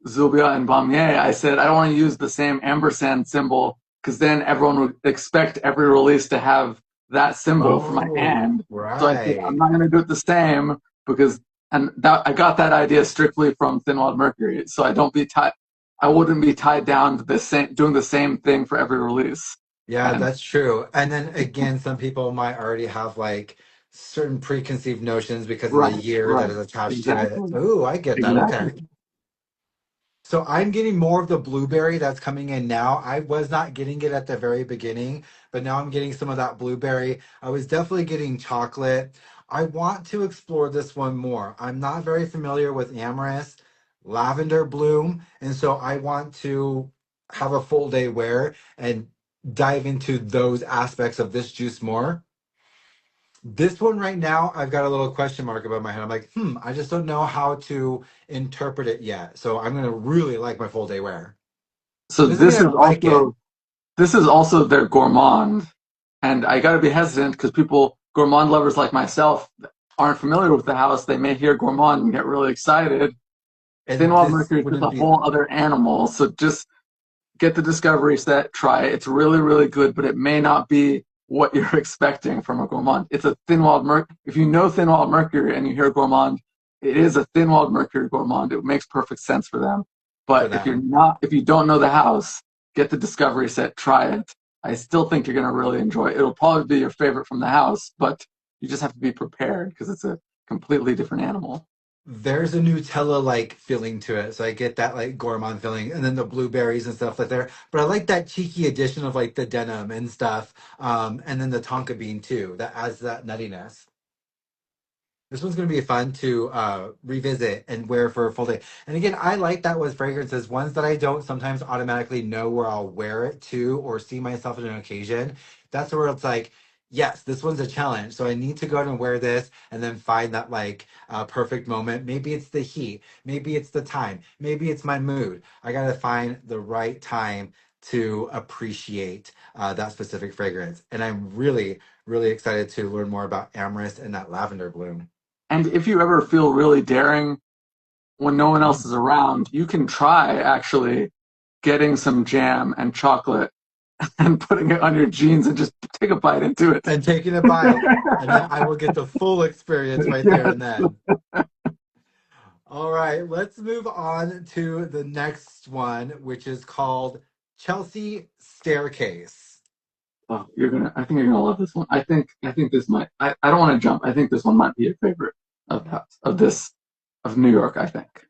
Speaker 2: Zubia and Bamier. I said I don't want to use the same ampersand symbol because then everyone would expect every release to have that symbol for my
Speaker 1: Oh,
Speaker 2: hand. So I said I'm
Speaker 1: right.
Speaker 2: not going to do it the same because and that I got that idea strictly from Thin Wild Mercury. So I don't be tied. I wouldn't be tied down to the same doing the same thing for every release.
Speaker 1: Yeah,
Speaker 2: And
Speaker 1: that's true. And then again, some people might already have like certain preconceived notions because of the
Speaker 2: right,
Speaker 1: year that
Speaker 2: right,
Speaker 1: is attached to it.
Speaker 2: exactly,
Speaker 1: Oh, I get that.
Speaker 2: exactly.
Speaker 1: Okay. So I'm getting more of the blueberry that's coming in now. I was not getting it at the very beginning, but now I'm getting some of that blueberry. I was definitely getting chocolate. I want to explore this one more. I'm not very familiar with amorous, lavender bloom, and so I want to have a full day wear and dive into those aspects of this juice more. This one right now, I've got a little question mark above my head. I'm like, I just don't know how to interpret it yet. So I'm gonna really like my full day wear.
Speaker 2: So
Speaker 1: Doesn't mean I don't like it.
Speaker 2: this is also their gourmand, and I got to be hesitant because people gourmand lovers like myself aren't familiar with the house. They may hear gourmand and get really excited. Thin
Speaker 1: And
Speaker 2: Wild
Speaker 1: this
Speaker 2: Mercury is just
Speaker 1: wouldn't
Speaker 2: a
Speaker 1: be
Speaker 2: whole
Speaker 1: that.
Speaker 2: other animal. So just get the discovery set, try it. It's really, really good, but it may not be what you're expecting from a gourmand. It's a Thin Wild Mercury. If you know Thin Wild Mercury and you hear gourmand, it is a Thin Wild Mercury gourmand. It makes perfect sense for them.
Speaker 1: For
Speaker 2: But
Speaker 1: them.
Speaker 2: if you don't know the house, get the discovery set, try it. I still think you're going to really enjoy it. It'll probably be your favorite from the house, but you just have to be prepared because it's a completely different animal.
Speaker 1: There's a Nutella like feeling to it. So I get that like gourmand feeling and then the blueberries and stuff like there. But I like that cheeky addition of like the denim and stuff. And then the tonka bean too. That adds that nuttiness. This one's going to be fun to revisit and wear for a full day. And again, I like that with fragrances. Ones that I don't sometimes automatically know where I'll wear it to or see myself at an occasion. That's where it's like, yes, this one's a challenge. So I need to go out and wear this and then find that like perfect moment. Maybe it's the heat. Maybe it's the time. Maybe it's my mood. I got to find the right time to appreciate that specific fragrance. And I'm really, really excited to learn more about Amorous and that lavender bloom.
Speaker 2: And if you ever feel really daring when no one else is around, you can try actually getting some jam and chocolate and putting it on your jeans and just take a bite into it.
Speaker 1: And taking a bite, and then I will get the full experience right there and then. All right, let's move on to the next one, which is called Chelsea Staircase.
Speaker 2: Oh, I think you're gonna love this one. I think this might. I don't want to jump. I think this one might be your favorite of New York. I think.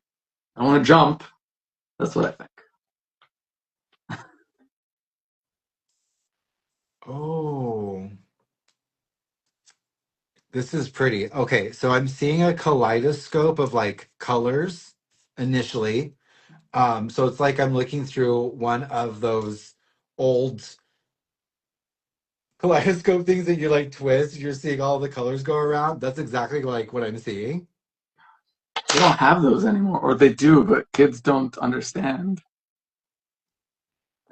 Speaker 2: I don't want to jump. That's what I think.
Speaker 1: Oh, this is pretty. Okay, so I'm seeing a kaleidoscope of like colors initially. So it's like I'm looking through one of those old kaleidoscope things that you like twist. You're seeing all the colors go around. That's exactly like what I'm seeing.
Speaker 2: They don't have those anymore, or they do, but kids don't understand.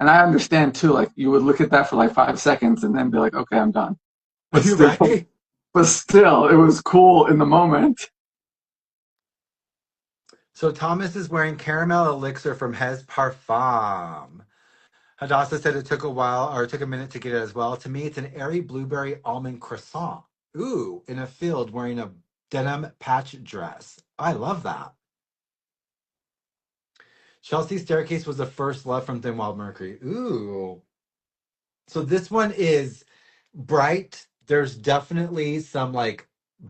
Speaker 2: And I understand too. Like you would look at that for like 5 seconds and then be like, "Okay, I'm done." But
Speaker 1: You're
Speaker 2: still,
Speaker 1: right.
Speaker 2: but still, it was cool in the moment.
Speaker 1: So Thomas is wearing caramel elixir from Hez Parfum. Hadassah said it took a while, or it took a minute to get it as well. To me, it's an airy blueberry almond croissant. Ooh, in a field wearing a denim patch dress. I love that. Chelsea Staircase was the first love from Thin Wild Mercury. Ooh. So this one is bright. There's definitely some like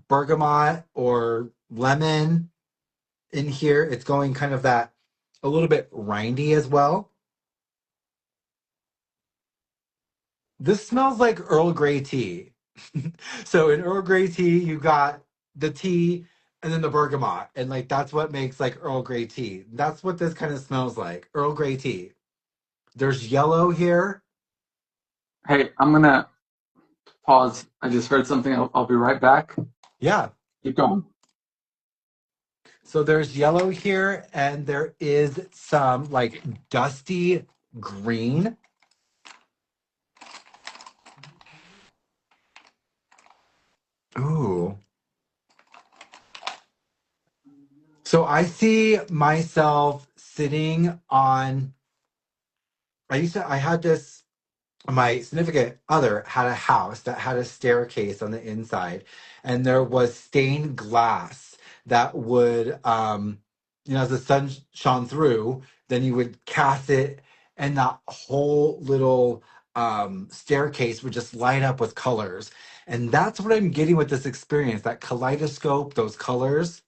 Speaker 1: bergamot or lemon in here. It's going kind of that a little bit rindy as well. This smells like Earl Grey tea. So in Earl Grey tea, you got the tea and then the bergamot. And like that's what makes like Earl Grey tea. That's what this kind of smells like. Earl Grey tea. There's yellow here.
Speaker 2: Hey, I'm gonna pause. I just heard something. I'll be right back.
Speaker 1: Yeah.
Speaker 2: Keep going.
Speaker 1: So there's yellow here, and there is some like dusty green. Ooh. So I see myself sitting on, I had this, my significant other had a house that had a staircase on the inside, and there was stained glass that would, as the sun shone through, then you would cast it, and that whole little staircase would just light up with colors. And that's what I'm getting with this experience, that kaleidoscope, those colors.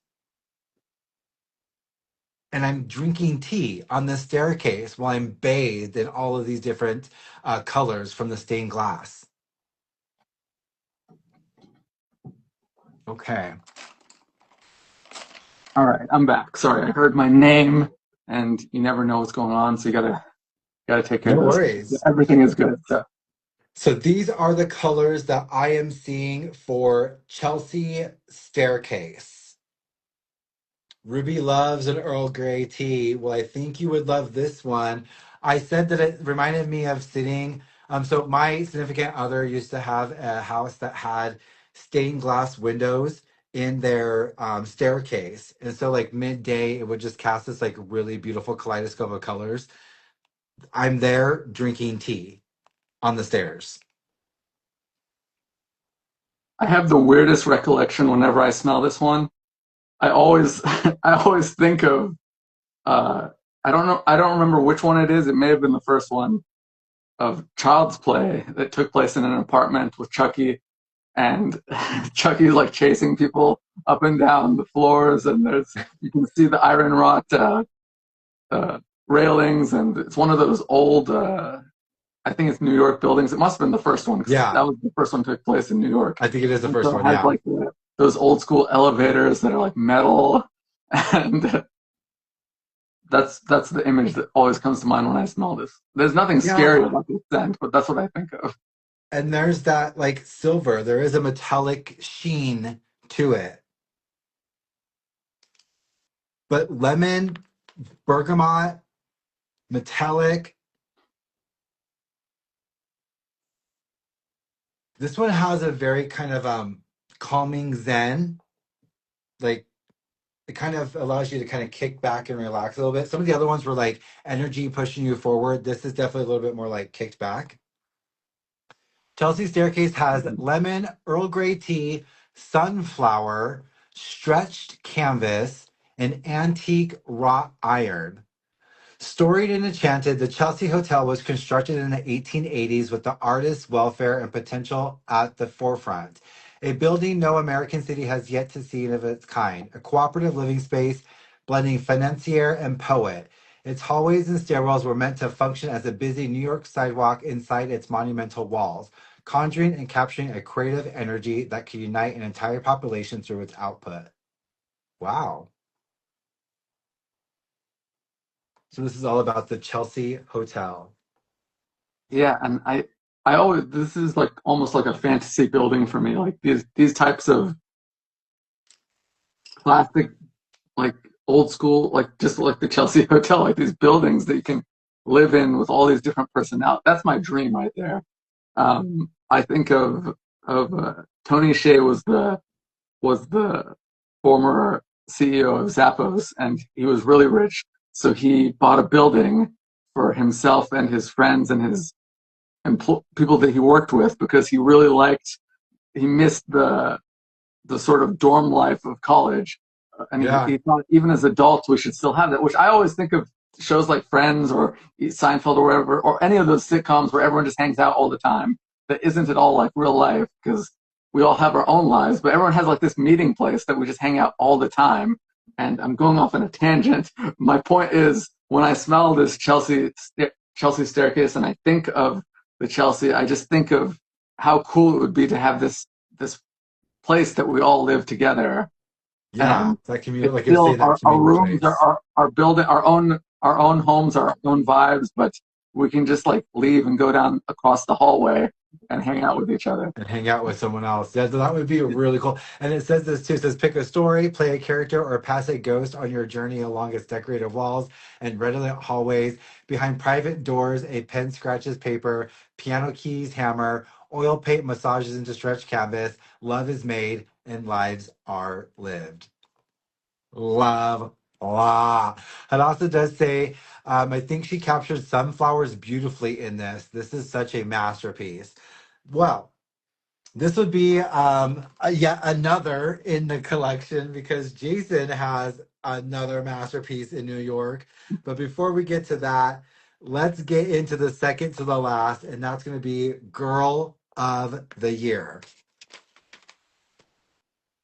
Speaker 1: And I'm drinking tea on the staircase while I'm bathed in all of these different colors from the stained glass. Okay.
Speaker 2: All right, I'm back. Sorry, I heard my name, and you never know what's going on, so you gotta take care
Speaker 1: No
Speaker 2: of this.
Speaker 1: worries.
Speaker 2: Everything is good.
Speaker 1: So these are the colors that I am seeing for Chelsea Staircase. Ruby loves an Earl Grey tea. Well, I think you would love this one. I said that it reminded me of sitting. So my significant other used to have a house that had stained glass windows in their staircase, and so like midday, it would just cast this like really beautiful kaleidoscope of colors. I'm there drinking tea on the stairs.
Speaker 2: I have the weirdest recollection whenever I smell this one. I always I always think of I don't know, I don't remember which one it is. It may have been the first one of Child's Play that took place in an apartment with Chucky, and Chucky's like chasing people up and down the floors, and you can see the iron wrought railings, and it's one of those old I think it's New York buildings. It must have been the first one, because
Speaker 1: Yeah,
Speaker 2: that was the first one took place in New York.
Speaker 1: I think it is the
Speaker 2: And
Speaker 1: first
Speaker 2: so it
Speaker 1: one.
Speaker 2: has
Speaker 1: Yeah.
Speaker 2: like the those old school elevators that are like metal, and that's the image that always comes to mind when I smell this. There's nothing scary
Speaker 1: Yeah.
Speaker 2: about this scent, but that's what I think of.
Speaker 1: And there's that like silver. There is a metallic sheen to it. But lemon, bergamot, metallic. This one has a very kind of calming zen. Like it kind of allows you to kind of kick back and relax a little bit. Some of the other ones were like energy pushing you forward. This is definitely a little bit more like kicked back. Chelsea Staircase has lemon, Earl Grey tea, sunflower, stretched canvas, and antique wrought iron. Storied and enchanted, the Chelsea Hotel was constructed in the 1880s with the artist's welfare and potential at the forefront. A building no American city has yet to see of its kind, a cooperative living space blending financier and poet. Its hallways and stairwells were meant to function as a busy New York sidewalk inside its monumental walls, conjuring and capturing a creative energy that could unite an entire population through its output. Wow. So this is all about the Chelsea Hotel.
Speaker 2: Yeah, and I always this is like almost like a fantasy building for me. Like these types of classic, like old school, like just like the Chelsea Hotel, like these buildings that you can live in with all these different personalities. That's my dream right there. I think of Tony Hsieh was the former CEO of Zappos, and he was really rich, so he bought a building for himself and his friends and his people that he worked with because he missed the sort of dorm life of college. And
Speaker 1: Yeah.
Speaker 2: he thought even as adults we should still have that, which I always think of shows like Friends or Seinfeld or whatever, or any of those sitcoms where everyone just hangs out all the time. That isn't at all like real life because we all have our own lives, but everyone has like this meeting place that we just hang out all the time. And I'm going off on a tangent. My point is, when I smell this Chelsea staircase and I think of the Chelsea, I just think of how cool it would be to have this place that we all live together.
Speaker 1: Yeah.
Speaker 2: And
Speaker 1: That community,
Speaker 2: it's
Speaker 1: like you say,
Speaker 2: still
Speaker 1: that
Speaker 2: our
Speaker 1: community
Speaker 2: rooms
Speaker 1: place.
Speaker 2: are building our own homes, our own vibes, but we can just like leave and go down across the hallway and hang out with each other.
Speaker 1: And hang out with someone else. Yeah, so that would be really cool. And it says this too. It says pick a story, play a character, or pass a ghost on your journey along its decorated walls and redolent hallways. Behind private doors, a pen scratches paper, piano keys hammer, oil paint massages into stretched canvas. Love is made and lives are lived. Love. Ah. It also does say, I think she captured sunflowers beautifully in this. This is such a masterpiece. Well, this would be yet another in the collection because Jason has another masterpiece in New York. But before we get to that, let's get into the second to the last, and that's going to be Girl of the Year.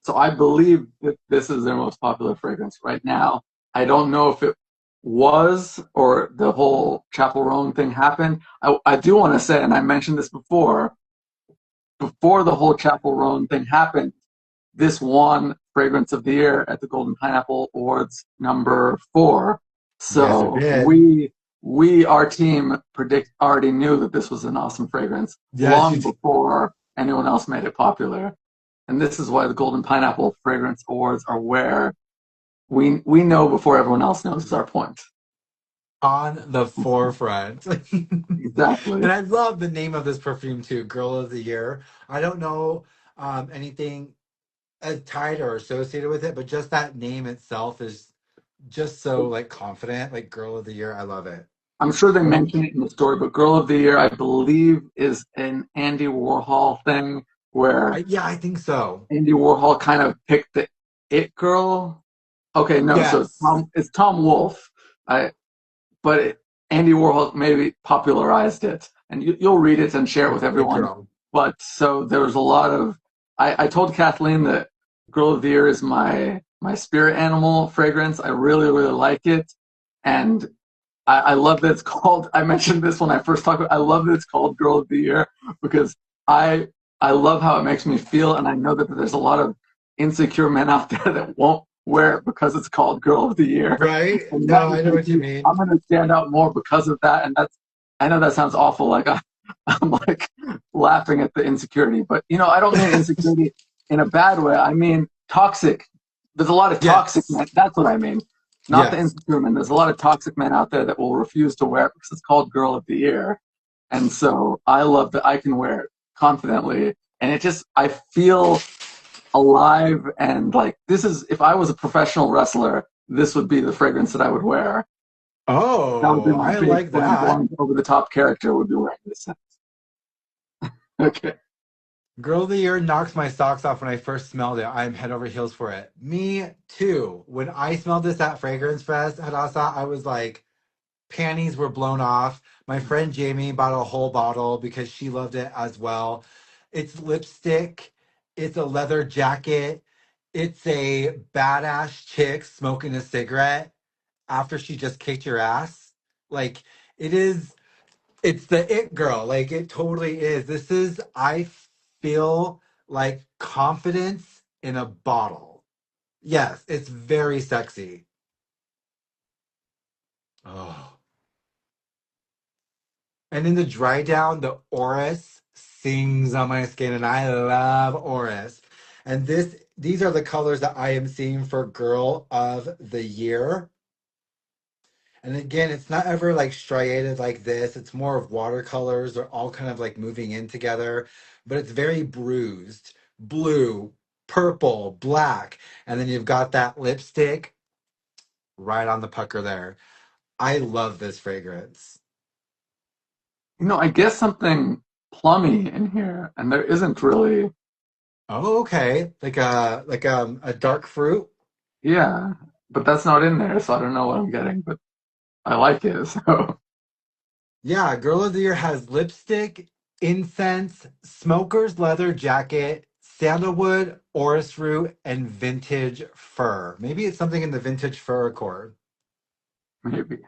Speaker 2: So I believe that this is their most popular fragrance right now. I don't know if it was or the whole Chapel Roan thing happened. I do want to say, and I mentioned this before the whole Chapel Roan thing happened, this won Fragrance of the Year at the Golden Pineapple Awards #4.
Speaker 1: Yes, it
Speaker 2: So
Speaker 1: did.
Speaker 2: our team already knew that this was an awesome fragrance
Speaker 1: Yes,
Speaker 2: long before anyone else made it popular. And this is why the Golden Pineapple Fragrance Awards are where we know before everyone else knows, is our point.
Speaker 1: on the forefront.
Speaker 2: Exactly.
Speaker 1: And I love the name of this perfume too, Girl of the Year. I don't know anything tied or associated with it, but just that name itself is just so like confident, like Girl of the Year. I love it.
Speaker 2: I'm sure they
Speaker 1: Well,
Speaker 2: mention it in the story, but Girl of the Year, I believe, is an Andy Warhol thing where
Speaker 1: yeah, I think so.
Speaker 2: Andy Warhol kind of picked the it girl. Okay, no, so
Speaker 1: Yes,
Speaker 2: It's Tom Wolfe. I but Andy Warhol maybe popularized it, and you'll read it and share it with
Speaker 1: it
Speaker 2: everyone.
Speaker 1: girl.
Speaker 2: But so there was a lot of. I told Kathleen that Girl of the Year is my spirit animal fragrance. I really really like it, and I love that it's called. I mentioned this when I first talked. I love that it's called Girl of the Year because I I love how it makes me feel, and I know that there's a lot of insecure men out there that won't wear it because it's called Girl of the Year.
Speaker 1: Right?
Speaker 2: And
Speaker 1: No,
Speaker 2: that
Speaker 1: I
Speaker 2: just
Speaker 1: know
Speaker 2: makes
Speaker 1: what you
Speaker 2: me,
Speaker 1: mean.
Speaker 2: I'm gonna stand out more because of that. And that's, I know that sounds awful, like I'm like laughing at the insecurity, but I don't mean insecurity in a bad way. I mean toxic. There's a lot of toxic
Speaker 1: Yes.
Speaker 2: men. That's what I mean. Not the
Speaker 1: Yes.
Speaker 2: insecure men. There's a lot of toxic men out there that will refuse to wear it because it's called Girl of the Year. And so I love that I can wear it confidently. And I feel alive and like this is, if I was a professional wrestler, this would be the fragrance that I would wear. That would be
Speaker 1: Oh,
Speaker 2: my
Speaker 1: I
Speaker 2: big
Speaker 1: like that.
Speaker 2: flamboyant over the top character would be wearing this. Okay.
Speaker 1: Girl of the Year knocks my socks off when I first smelled it. I'm head over heels for it. Me too. When I smelled this at Fragrance Fest at Asa, I was like, panties were blown off. My friend Jamie bought a whole bottle because she loved it as well. It's lipstick, it's a leather jacket, it's a badass chick smoking a cigarette after she just kicked your ass. Like, it is, it's the it girl. Like, it totally is. I feel like confidence in a bottle. Yes, it's very sexy. Oh. And in the dry down, the orris sings on my skin, and I love orris. And these are the colors that I am seeing for Girl of the Year. And again, it's not ever like striated like this. It's more of watercolors. They're all kind of like moving in together, but it's very bruised. Blue, purple, black. And then you've got that lipstick right on the pucker there. I love this fragrance.
Speaker 2: I guess something plummy in here, and there isn't really.
Speaker 1: Oh, okay. Like a dark fruit.
Speaker 2: Yeah, but that's not in there, so I don't know what I'm getting, but I like it. So
Speaker 1: Yeah, Girl of the Year has lipstick, incense, smoker's leather jacket, sandalwood, orris root, and vintage fur. Maybe it's something in the vintage fur accord.
Speaker 2: maybe.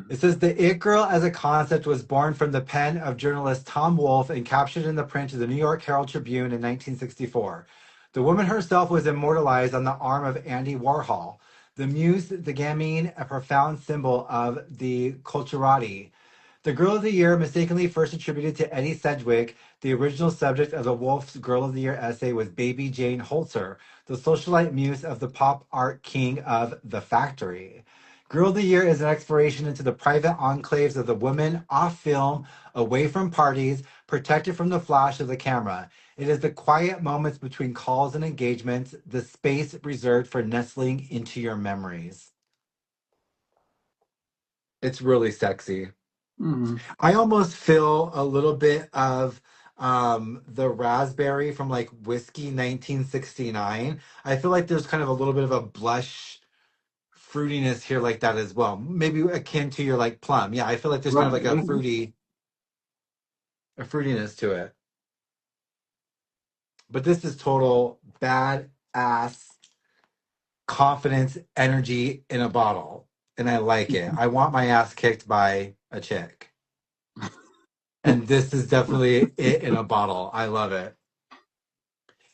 Speaker 1: It says the It Girl as a concept was born from the pen of journalist Tom Wolfe and captured in the print of the New York Herald Tribune in 1964. The woman herself was immortalized on the arm of Andy Warhol. The muse, the gamine, a profound symbol of the culturati. The Girl of the Year, mistakenly first attributed to Eddie Sedgwick, the original subject of the Wolf's Girl of the Year essay was Baby Jane Holzer, the socialite muse of the pop art king of The Factory. Girl of the Year is an exploration into the private enclaves of the woman off film, away from parties, protected from the flash of the camera. It is the quiet moments between calls and engagements, the space reserved for nestling into your memories. It's really sexy.
Speaker 2: Mm,
Speaker 1: I almost feel a little bit of the raspberry from like Whiskey 1969. I feel like there's kind of a little bit of a blush fruitiness here like that as well. Maybe akin to your like plum. Yeah, I feel like there's kind of
Speaker 2: right.
Speaker 1: like
Speaker 2: Yeah.
Speaker 1: a fruitiness to it. But this is total bad ass confidence energy in a bottle. And I like it. I want my ass kicked by a chick. And this is definitely it in a bottle. I love it.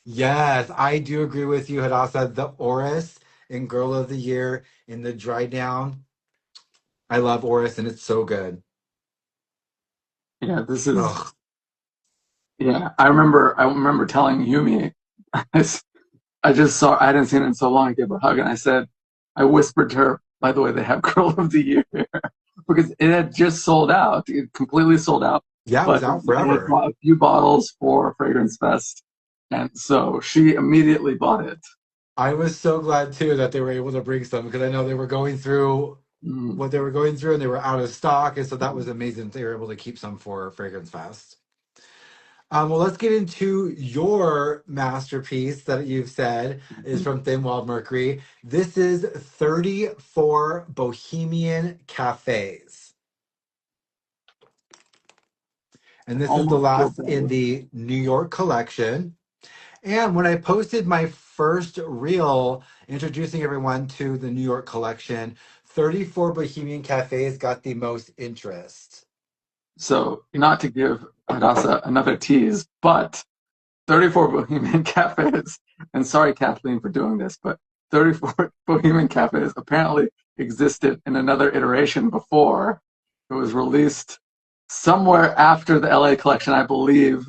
Speaker 1: Yes, I do agree with you, Hadassah. The Oris in Girl of the Year in the dry down. I love Oris and it's so good.
Speaker 2: Yeah, this is.
Speaker 1: Ugh.
Speaker 2: Yeah, I remember telling Yumi, I just saw, I hadn't seen it in so long. I gave her a hug and I said, I whispered to her, by the way, they have Girl of the Year because it had just sold out. It completely sold out.
Speaker 1: Yeah, it was
Speaker 2: But
Speaker 1: out
Speaker 2: I had
Speaker 1: forever.
Speaker 2: bought a few bottles for Fragrance Fest. And so she immediately bought it.
Speaker 1: I was so glad too that they were able to bring some because I know they were going through
Speaker 2: Mm.
Speaker 1: what they were going through and they were out of stock. And so that was amazing that they were able to keep some for Fragrance Fest. Well, let's get into your masterpiece that you've said is from Thin Wild Mercury. This is 34 Bohemian Cafes. And this is the
Speaker 2: Almost feel
Speaker 1: last in
Speaker 2: better.
Speaker 1: the New York collection. And when I posted my first reel introducing everyone to the New York collection, 34 Bohemian Cafes got the most interest.
Speaker 2: So, not to give Hadassah another tease, but 34 Bohemian Cafes, and sorry, Kathleen, for doing this, but 34 Bohemian Cafes apparently existed in another iteration before. It was released somewhere after the LA collection, I believe,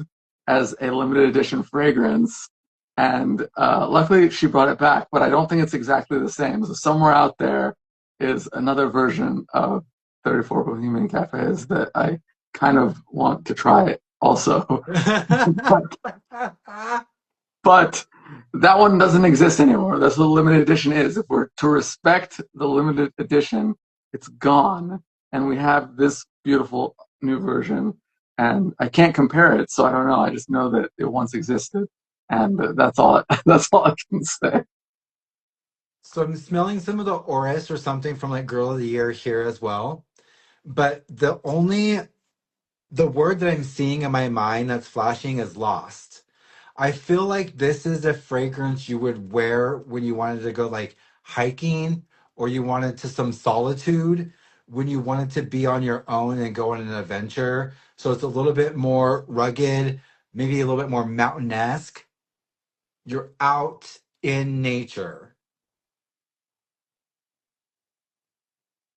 Speaker 2: as a limited edition fragrance. And luckily she brought it back, but I don't think it's exactly the same. So somewhere out there is another version of 34 Bohemian Cafes that I kind of want to try also. But that one doesn't exist anymore. That's what the limited edition is. If we're to respect the limited edition, it's gone. And we have this beautiful new version. And I can't compare it, so I don't know. I just know that it once existed. And that's all that's all I can say.
Speaker 1: So I'm smelling some of the Oris or something from like Girl of the Year here as well. But the word that I'm seeing in my mind that's flashing is lost. I feel like this is a fragrance you would wear when you wanted to go like hiking or you wanted to some solitude, when you wanted to be on your own and go on an adventure. So it's a little bit more rugged, maybe a little bit more mountain-esque. You're out in nature.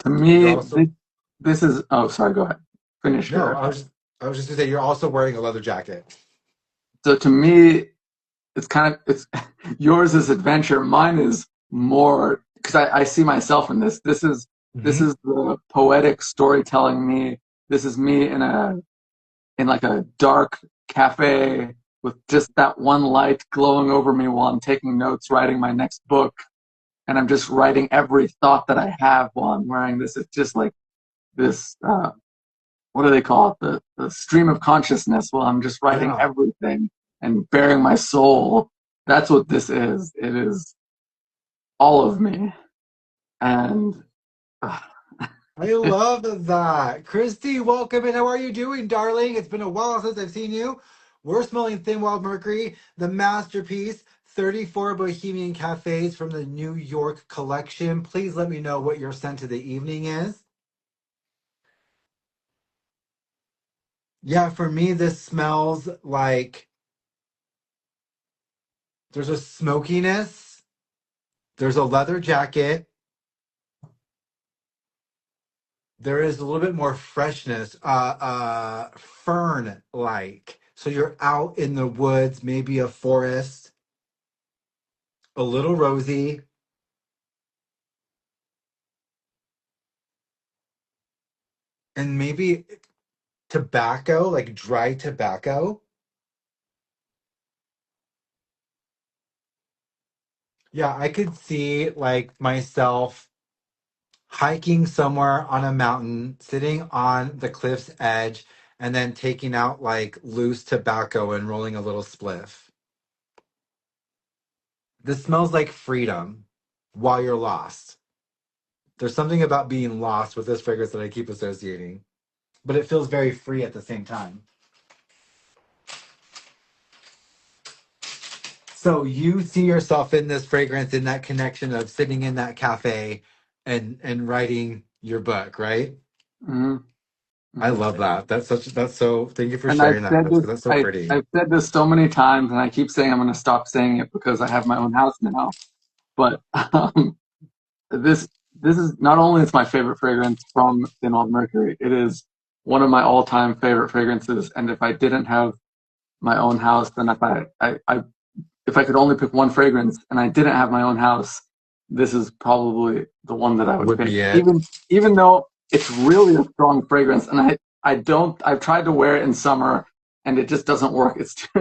Speaker 2: To
Speaker 1: You're
Speaker 2: me,
Speaker 1: also
Speaker 2: this is, oh, sorry, go ahead. Finish
Speaker 1: no,
Speaker 2: your.
Speaker 1: I was just gonna say you're also wearing a leather jacket.
Speaker 2: So to me, it's kind of, it's yours is adventure. Mine is more, because I see myself in this. This
Speaker 1: Hmm.
Speaker 2: is the poetic storytelling me. This is me in like a dark cafe with just that one light glowing over me while I'm taking notes, writing my next book, and I'm just writing every thought that I have while I'm wearing this. It's just like this. What do they call it? The stream of consciousness. While I'm just writing
Speaker 1: Yeah.
Speaker 2: everything and bearing my soul. That's what this is. It is all of me, and uh,
Speaker 1: I love that. Christy, welcome and how are you doing, darling? It's been a while since I've seen you. We're smelling Thin Wild Mercury, the masterpiece, 34 Bohemian Cafes from the New York collection. Please let me know what your scent of the evening is. Yeah, for me, this smells like there's a smokiness, there's a leather jacket, there is a little bit more freshness, fern like. So you're out in the woods, maybe a forest, a little rosy, and maybe tobacco, like dry tobacco. Yeah, I could see like myself hiking somewhere on a mountain, sitting on the cliff's edge, and then taking out like loose tobacco and rolling a little spliff. This smells like freedom while you're lost. There's something about being lost with this fragrance that I keep associating, but it feels very free at the same time. So you see yourself in this fragrance, in that connection of sitting in that cafe and writing your book, right?
Speaker 2: mhm,
Speaker 1: I
Speaker 2: mhm.
Speaker 1: love that. That's so. Thank you for
Speaker 2: And I've
Speaker 1: sharing that,
Speaker 2: said
Speaker 1: because
Speaker 2: this,
Speaker 1: that's so pretty.
Speaker 2: I've said this so many times, and I keep saying I'm going to stop saying it because I have my own house now. But this this is not only it's my favorite fragrance from Thin Wild Mercury, it is one of my all-time favorite fragrances. And if I didn't have my own house, then if I could only pick one fragrance and I didn't have my own house, this is probably the one that I would
Speaker 1: Would
Speaker 2: pick.
Speaker 1: be it.
Speaker 2: Even though it's really a strong fragrance, and I've tried to wear it in summer and it just doesn't work.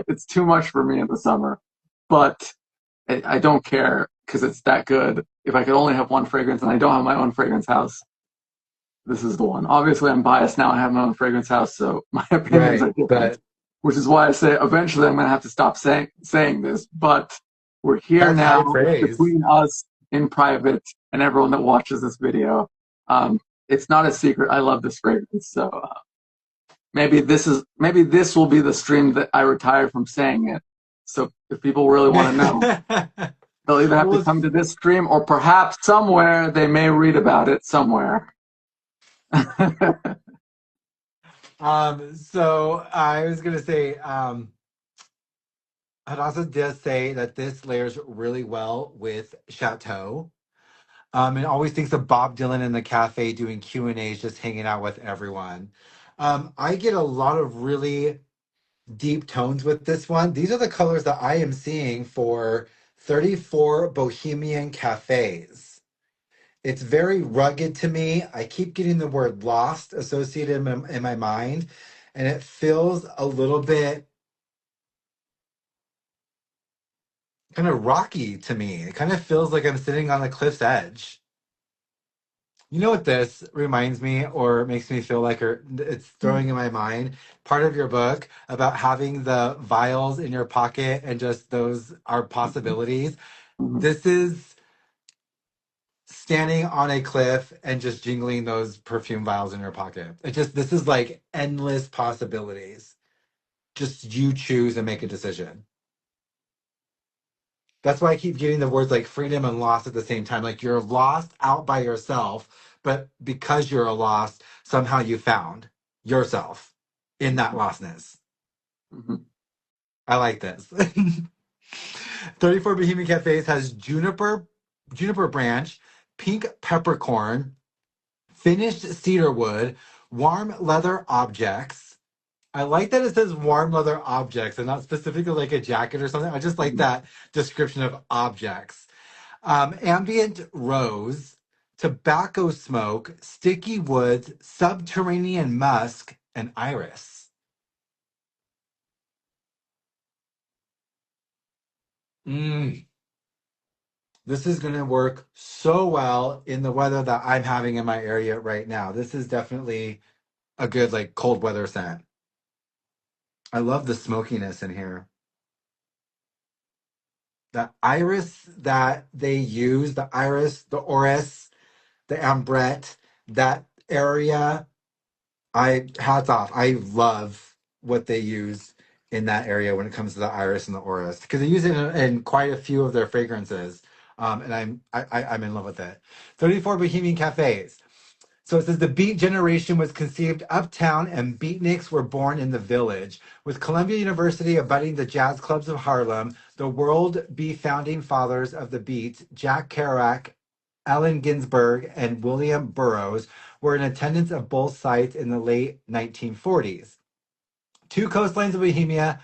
Speaker 2: It's too much for me in the summer. But I don't care because it's that good. If I could only have one fragrance and I don't have my own fragrance house, this is the one. Obviously, I'm biased now. I have my own fragrance house, so my opinions
Speaker 1: Right.
Speaker 2: are different.
Speaker 1: But
Speaker 2: Which is why I say eventually I'm going to have to stop saying this. But we're here
Speaker 1: that's high
Speaker 2: now. It's
Speaker 1: praise.
Speaker 2: between us in private and everyone that watches this video. It's not a secret. I love this fragrance. So maybe this will be the stream that I retire from saying it. So if people really want to know, they'll either have to
Speaker 1: Well,
Speaker 2: come to this stream or perhaps somewhere they may read about it somewhere.
Speaker 1: so I was gonna say, I'd also just say that this layers really well with Chateau. And always thinks of Bob Dylan in the cafe doing Q&As, just hanging out with everyone. I get a lot of really deep tones with this one. These are the colors that I am seeing for 34 Bohemian Cafes. It's very rugged to me. I keep getting the word lost associated in my mind, and it feels a little bit kind of rocky to me. It kind of feels like I'm sitting on the cliff's edge. You know what this reminds me or makes me feel like, or it's throwing in my mind? Part of your book about having the vials in your pocket and just those are possibilities.
Speaker 2: Mhm.
Speaker 1: This is standing on a cliff and just jingling those perfume vials in your pocket. This is like endless possibilities. Just you choose and make a decision. That's why I keep getting the words like freedom and lost at the same time. Like you're lost out by yourself, but because you're a lost, somehow you found yourself in that lostness.
Speaker 2: Mhm.
Speaker 1: I like this. 34 Bohemian Cafes has juniper branch, pink peppercorn, finished cedar wood, warm leather objects. I like that it says warm leather objects and not specifically like a jacket or something. I just like
Speaker 2: Mhm.
Speaker 1: that description of objects. Ambient rose, tobacco smoke, sticky woods, subterranean musk, and iris. Mm, this is going to work so well in the weather that I'm having in my area right now. This is definitely a good like cold weather scent. I love the smokiness in here. The iris that they use, the iris, the orris, the ambrette, that area, I hats off. I love what they use in that area when it comes to the iris and the orris because they use it in quite a few of their fragrances, and I'm in love with it. 34 Bohemian Cafes. So it says the Beat generation was conceived uptown and beatniks were born in the village. With Columbia University abutting the jazz clubs of Harlem, the world be founding fathers of the Beat, Jack Kerouac, Allen Ginsberg, and William Burroughs, were in attendance of both sites in the late 1940s. Two coastlines of Bohemia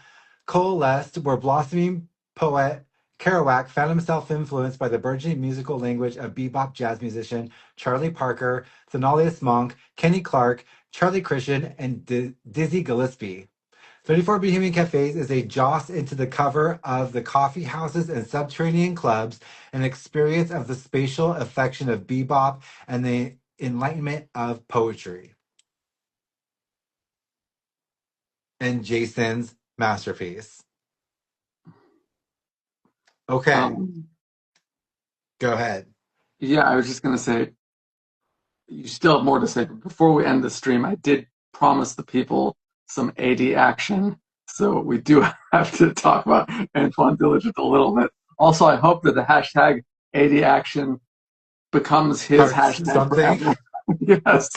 Speaker 1: coalesced where blossoming poet Kerouac found himself influenced by the burgeoning musical language of bebop jazz musician Charlie Parker, Thelonious Monk, Kenny Clarke, Charlie Christian, and Dizzy Gillespie. 34 Bohemian Cafes is a joss into the cover of the coffee houses and subterranean clubs, an experience of the spatial affection of bebop and the enlightenment of poetry. And Jason's masterpiece. Okay,
Speaker 2: Um,
Speaker 1: go ahead.
Speaker 2: yeah, I was just gonna say you still have more to say, but before we end the stream, I did promise the people some AD action, so we do have to talk about Antoine Diligent a little bit. Also, I hope that the hashtag AD action becomes his
Speaker 1: Starts
Speaker 2: hashtag
Speaker 1: something.
Speaker 2: forever. Yes.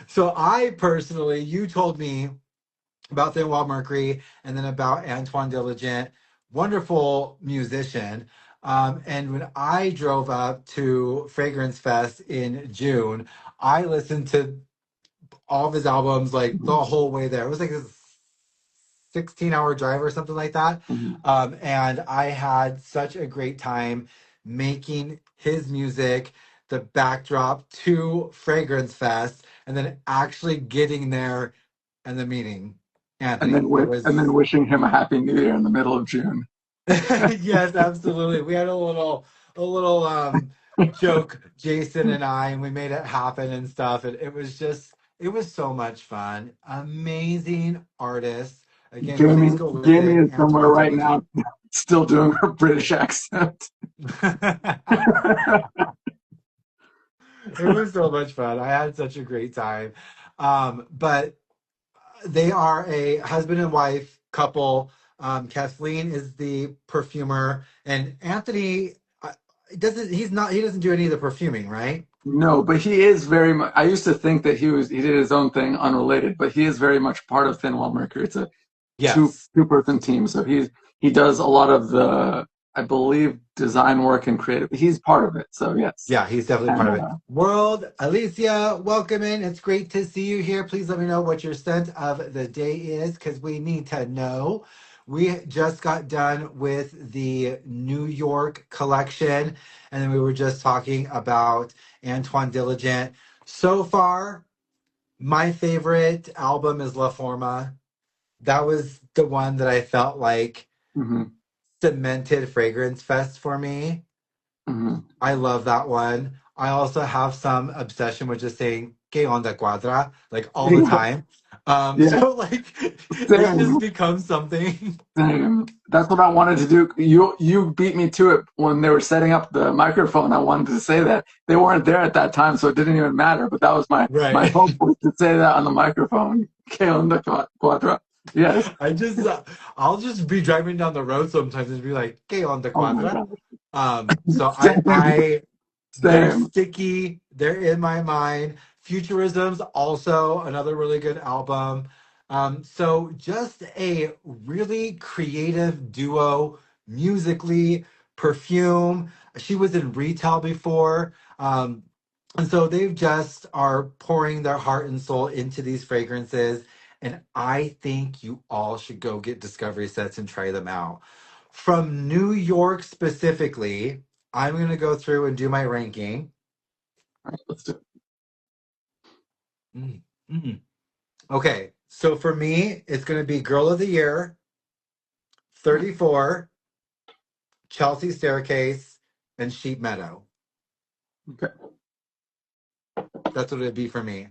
Speaker 1: So I personally, you told me about Thin Wild Mercury and then about Antoine Diligent, wonderful musician. And when I drove up to Fragrance Fest in June, I listened to all of his albums like the whole way there. It was like a 16-hour drive or something like that.
Speaker 2: Mhm.
Speaker 1: And I had such a great time making his music the backdrop to Fragrance Fest and then actually getting there and the meeting
Speaker 2: And
Speaker 1: Anthony.
Speaker 2: then
Speaker 1: It
Speaker 2: and then
Speaker 1: was
Speaker 2: wishing him a happy new year in the middle of June.
Speaker 1: yes, absolutely. We had a little joke, Jason and I, and we made it happen and stuff. And it was so much fun. Amazing artists. Again, please
Speaker 2: Jamie
Speaker 1: go
Speaker 2: Jamie
Speaker 1: listen.
Speaker 2: is somewhere
Speaker 1: Antoine
Speaker 2: right now
Speaker 1: Diligent.
Speaker 2: still doing her British accent.
Speaker 1: It was so much fun. I had such a great time. But they are a husband and wife couple. Kathleen is the perfumer, and Anthony doesn't. He doesn't do any of the perfuming, right?
Speaker 2: No, but he is very much. I used to think that he did his own thing, unrelated, but he is very much part of Thin Wild Mercury.
Speaker 1: Yes.
Speaker 2: two-person team. So he does a lot of the, I believe, design work and creative. He's part of it. So yes.
Speaker 1: Yeah, he's definitely
Speaker 2: And
Speaker 1: part of it. World, Alicia, welcome in. It's great to see you here. Please let me know what your scent of the day is because we need to know. We just got done with the New York collection, and then we were just talking about Antoine Diligent. So far, my favorite album is La Forma. That was the one that I felt like
Speaker 2: mhm,
Speaker 1: cemented Fragrance Fest for me.
Speaker 2: mhm.
Speaker 1: I love that one. I also have some obsession with just saying "que onda cuadra" like all the
Speaker 2: Yeah,
Speaker 1: time.
Speaker 2: yeah,
Speaker 1: So like it's just
Speaker 2: same.
Speaker 1: become something.
Speaker 2: That's what I wanted to do. You beat me to it when they were setting up the microphone. I wanted to say that they weren't there at that time, so it didn't even matter. But that was my
Speaker 1: Right.
Speaker 2: hope was to say that on the microphone. Que onda cuadra? Yes.
Speaker 1: I just I'll just be driving down the road sometimes and be like "que onda
Speaker 2: Oh my
Speaker 1: cuadra."
Speaker 2: god.
Speaker 1: So
Speaker 2: Same.
Speaker 1: they're
Speaker 2: Same.
Speaker 1: sticky. They're in my mind. Futurism's also another really good album. So just a really creative duo musically. Perfume. She was in retail before. And so they've just are pouring their heart and soul into these fragrances. And I think you all should go get discovery sets and try them out. From New York specifically, I'm going to go through and do my ranking.
Speaker 2: All right, let's do it.
Speaker 1: Mm, mm. Okay, so for me, it's going to be Girl of the Year,
Speaker 2: All right.
Speaker 1: 34, Chelsea Staircase, and Sheep Meadow.
Speaker 2: Okay.
Speaker 1: That's what it'd be for me.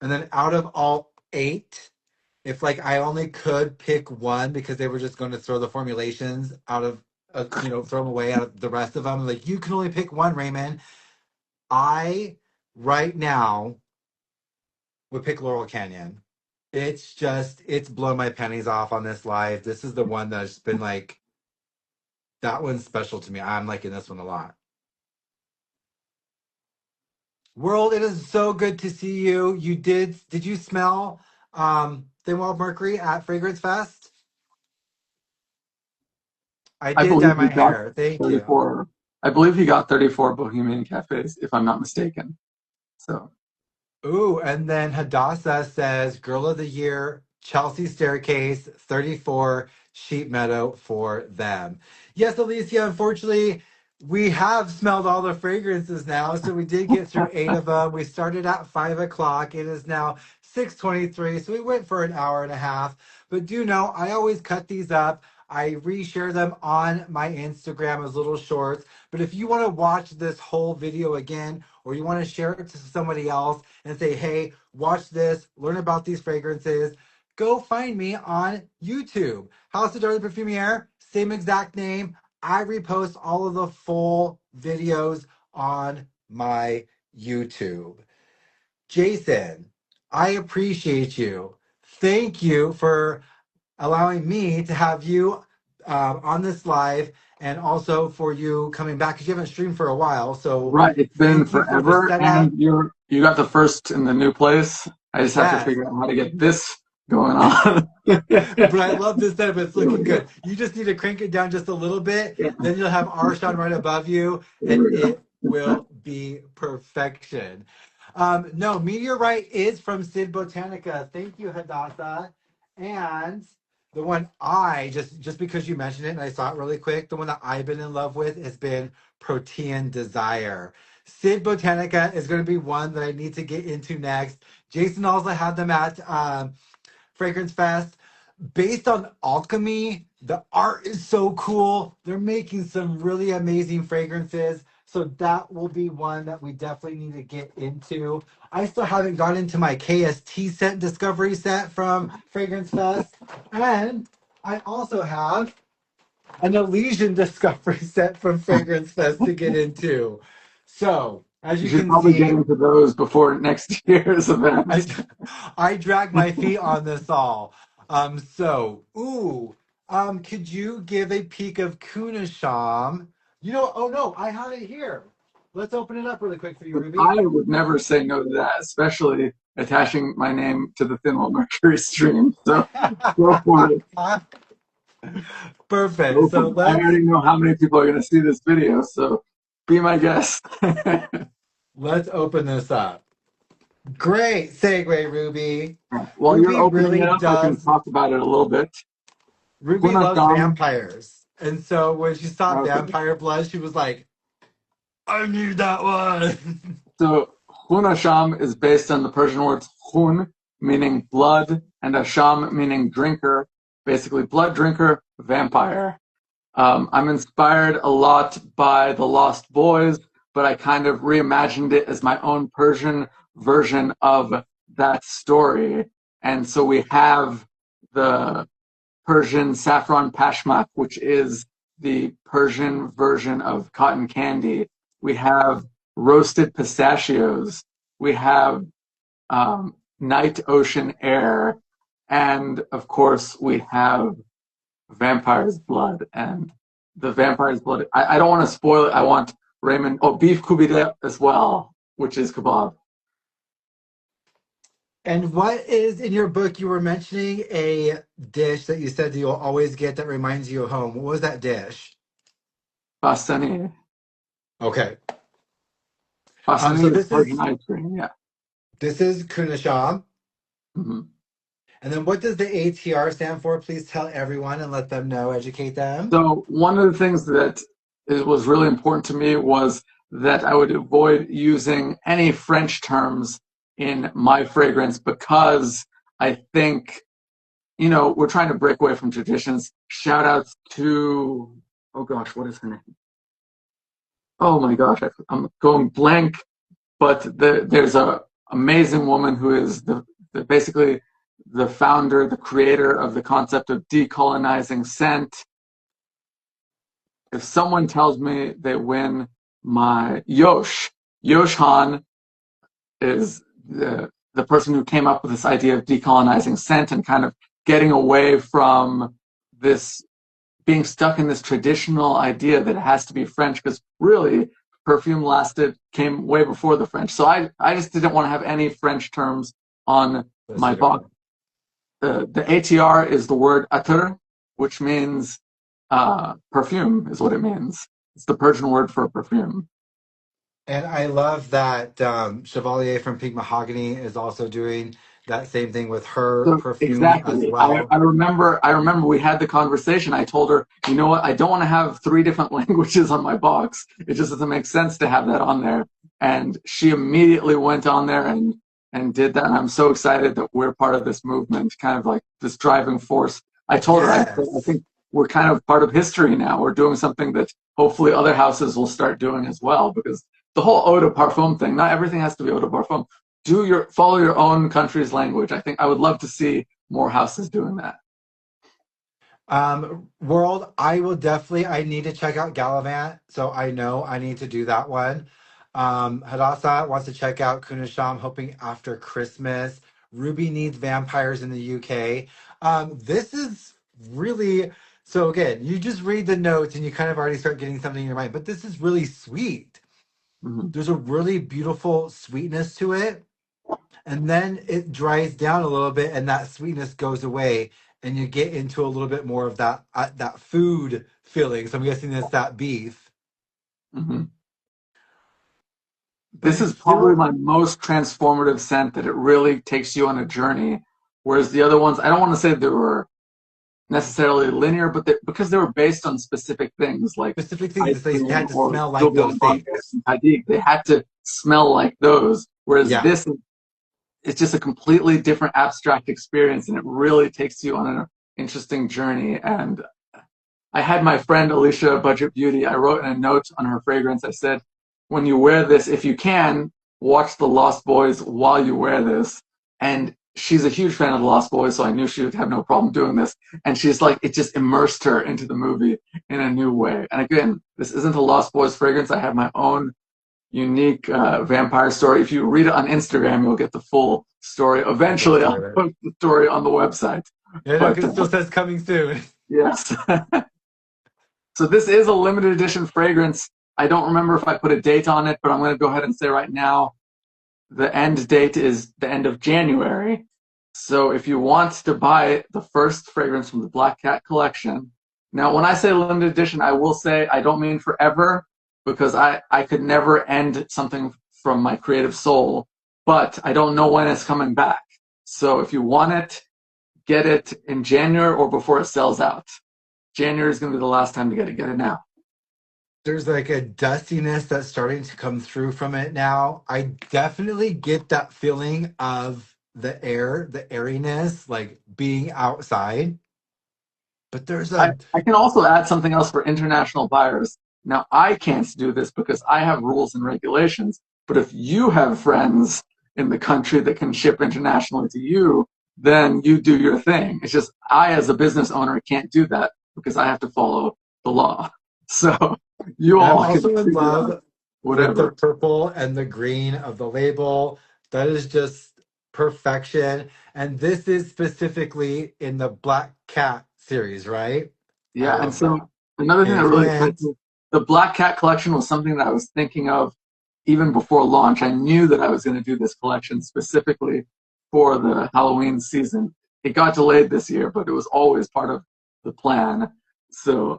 Speaker 1: And then out of all eight, if like I only could pick one because they were just going to throw the formulations out of, throw them away out of the rest of them, like you can only pick one, Raymond. I right now would pick Laurel Canyon. It's blown my pennies off on this live. This is the one that's been like, that one's special to me. I'm liking this one a lot. World, it is so good to see you. Did you smell Thin Wild Mercury at Fragrance Fest? I
Speaker 2: I
Speaker 1: did dye
Speaker 2: believe he
Speaker 1: my
Speaker 2: got
Speaker 1: hair. Thank you.
Speaker 2: 34. I believe he got 34 Bohemian Cafes, if I'm not mistaken. So
Speaker 1: Ooh, and then Hadassah says Girl of the Year, Chelsea Staircase, 34, Sheep Meadow for them. Yes, Alicia, unfortunately, we have smelled all the fragrances now. So we did get through eight of them. We started at 5 o'clock. It is now 6:23. So we went for an hour and a half. But do know I always cut these up. I reshare them on my Instagram as little shorts. But if you want to watch this whole video again, or you want to share it to somebody else and say, hey, watch this, learn about these fragrances, go find me on YouTube. House of Darlie Perfumier, same exact name. I repost all of the full videos on my YouTube. Jason, I appreciate you. Thank you for allowing me to have you on this live and also for you coming back because you haven't streamed for a while. So
Speaker 2: right, it's been
Speaker 1: thank you for the
Speaker 2: forever,
Speaker 1: setup.
Speaker 2: and you got the first in the new place. I just have to
Speaker 1: Yes.
Speaker 2: figure out how to get this going on.
Speaker 1: But I love this setup. It's
Speaker 2: There we
Speaker 1: looking
Speaker 2: go.
Speaker 1: good. You just need to crank it down just a little bit.
Speaker 2: Yeah,
Speaker 1: Then you'll have Arshan right above you,
Speaker 2: there
Speaker 1: and
Speaker 2: we go.
Speaker 1: it will be perfection. No, Meteorite is from Sid Botanica. Thank you, Hadassah. And the one I just because you mentioned it and I saw it really quick, the one that I've been in love with has been Protean Desire. Sid Botanica is going to be one that I need to get into next. Jason also had them at Fragrance Fest. Based on alchemy, the art is so cool. They're making some really amazing fragrances. So that will be one that we definitely need to get into. I still haven't got into my KST set discovery set from Fragrance Fest. And I also have an Elysian discovery set from Fragrance Fest to get into. So, as
Speaker 2: You
Speaker 1: you
Speaker 2: should
Speaker 1: can
Speaker 2: probably get
Speaker 1: see,
Speaker 2: into those before next year's
Speaker 1: I
Speaker 2: event.
Speaker 1: I drag my feet on this all. Could you give a peek of Khoonasham? Oh no, I have it here. let's open it up really quick for you, Ruby.
Speaker 2: I would never say no to that, especially attaching my name to the Thin Wild Mercury stream. So go for it.
Speaker 1: Perfect. So
Speaker 2: I already know how many people are going to see this video, so be my guest.
Speaker 1: let's open this up. Great segue, Ruby.
Speaker 2: While
Speaker 1: Ruby
Speaker 2: you're opening
Speaker 1: really
Speaker 2: it up, I can
Speaker 1: does.
Speaker 2: talk about it a little bit.
Speaker 1: Ruby loves
Speaker 2: Khoonasham,
Speaker 1: vampires. And so when she saw vampire blood, she was like, I need that one.
Speaker 2: So Khoonasham is based on the Persian words khun, meaning blood, and asham, meaning drinker, basically blood drinker, vampire. I'm inspired a lot by The Lost Boys, but I kind of reimagined it as my own Persian version of that story. And so we have the Persian saffron pashmak, which is the Persian version of cotton candy. We have roasted pistachios. We have night ocean air. And of course, we have vampire's blood. And the vampire's blood, I don't want to spoil it. I want Raymond, beef kubide as well, which is kebab.
Speaker 1: And what is in your book? You were mentioning a dish that you said that you'll always get that reminds you of home. What was that dish?
Speaker 2: Bastani.
Speaker 1: Okay.
Speaker 2: Bastani
Speaker 1: So
Speaker 2: is
Speaker 1: this
Speaker 2: Persian
Speaker 1: is
Speaker 2: ice cream, yeah.
Speaker 1: this is Khoonasham.
Speaker 2: Mm-hmm.
Speaker 1: And then what does the ATR stand for? Please tell everyone and let them know, educate them.
Speaker 2: So one of the things that was really important to me was that I would avoid using any French terms in my fragrance because I think, we're trying to break away from traditions. Shout outs to, oh gosh, what is her name? Oh my gosh, I'm going blank, but there's a amazing woman who is basically the founder, the creator of the concept of decolonizing scent. If someone tells me they win my Yosh Han is the person who came up with this idea of decolonizing scent and kind of getting away from this being stuck in this traditional idea that it has to be French, because really perfume came way before the French. So I just didn't want to have any French terms on my box. The ATR is the word atr, which means perfume is what it means. It's the Persian word for perfume.
Speaker 1: And I love that Chevalier from Pink Mahogany is also doing that same thing with her perfume as well.
Speaker 2: I remember we had the conversation. I told her, you know what, I don't want to have 3 different languages on my box. It just doesn't make sense to have that on there. And she immediately went on there and did that. And I'm so excited that we're part of this movement, kind of like this driving force. I told her, I think we're kind of part of history now. We're doing something that hopefully other houses will start doing as well, because the whole eau de parfum thing, not everything has to be eau de parfum. Follow your own country's language. I think I would love to see more houses doing that.
Speaker 1: World, I need to check out Gallivant, so I know I need to do that one. Hadassah wants to check out Khoonasham, hoping after Christmas. Ruby needs vampires in the UK. This is really, so again, you just read the notes and you kind of already start getting something in your mind, but this is really sweet.
Speaker 2: Mm-hmm.
Speaker 1: There's a really beautiful sweetness to it. And then it dries down a little bit and that sweetness goes away and you get into a little bit more of that food feeling. So I'm guessing it's that beef.
Speaker 2: Mm-hmm. This is probably my most transformative scent, that it really takes you on a journey. Whereas the other ones, I don't want to say they were necessarily linear, but because they were based on specific things, like
Speaker 1: specific things, they had to smell like those things.
Speaker 2: They had to smell like those. Whereas this, it's just a completely different abstract experience, and it really takes you on an interesting journey. And I had my friend Alicia Budget Beauty, I wrote in a note on her fragrance, I said, when you wear this, if you can, watch The Lost Boys while you wear this. And she's a huge fan of The Lost Boys, so I knew she would have no problem doing this. And she's like, it just immersed her into the movie in a new way. And again, this isn't a Lost Boys fragrance. I have my own unique vampire story. If you read it on Instagram, you'll get the full story. Eventually, I'll post the story on the website.
Speaker 1: Yeah, but it still says coming soon.
Speaker 2: Yes. So this is a limited edition fragrance. I don't remember if I put a date on it, but I'm going to go ahead and say right now, the end date is the end of January. So if you want to buy the first fragrance from the Black Cat collection, now when I say limited edition, I will say I don't mean forever, because I could never end something from my creative soul, but I don't know when it's coming back. So if you want it, get it in January or before it sells out. January is going to be the last time to get it. Get it now.
Speaker 1: There's like a dustiness that's starting to come through from it now. I definitely get that feeling of the air, the airiness, like being outside. But there's a
Speaker 2: I can also add something else for international buyers. Now, I can't do this because I have rules and regulations, but if you have friends in the country that can ship internationally to you, then you do your thing. It's just I, as a business owner, can't do that because I have to follow the law. So you
Speaker 1: I'm
Speaker 2: all can
Speaker 1: also in
Speaker 2: figure out
Speaker 1: love with the
Speaker 2: whatever.
Speaker 1: purple and the green of the label. That is just perfection. And this is specifically in the Black Cat series, right? I
Speaker 2: Yeah, and
Speaker 1: love
Speaker 2: so
Speaker 1: that.
Speaker 2: another thing that
Speaker 1: Hint,
Speaker 2: really excites
Speaker 1: hint.
Speaker 2: me, the Black Cat collection was something that I was thinking of even before launch. I knew that I was going to do this collection specifically for the Halloween season. It got delayed this year, but it was always part of the plan. So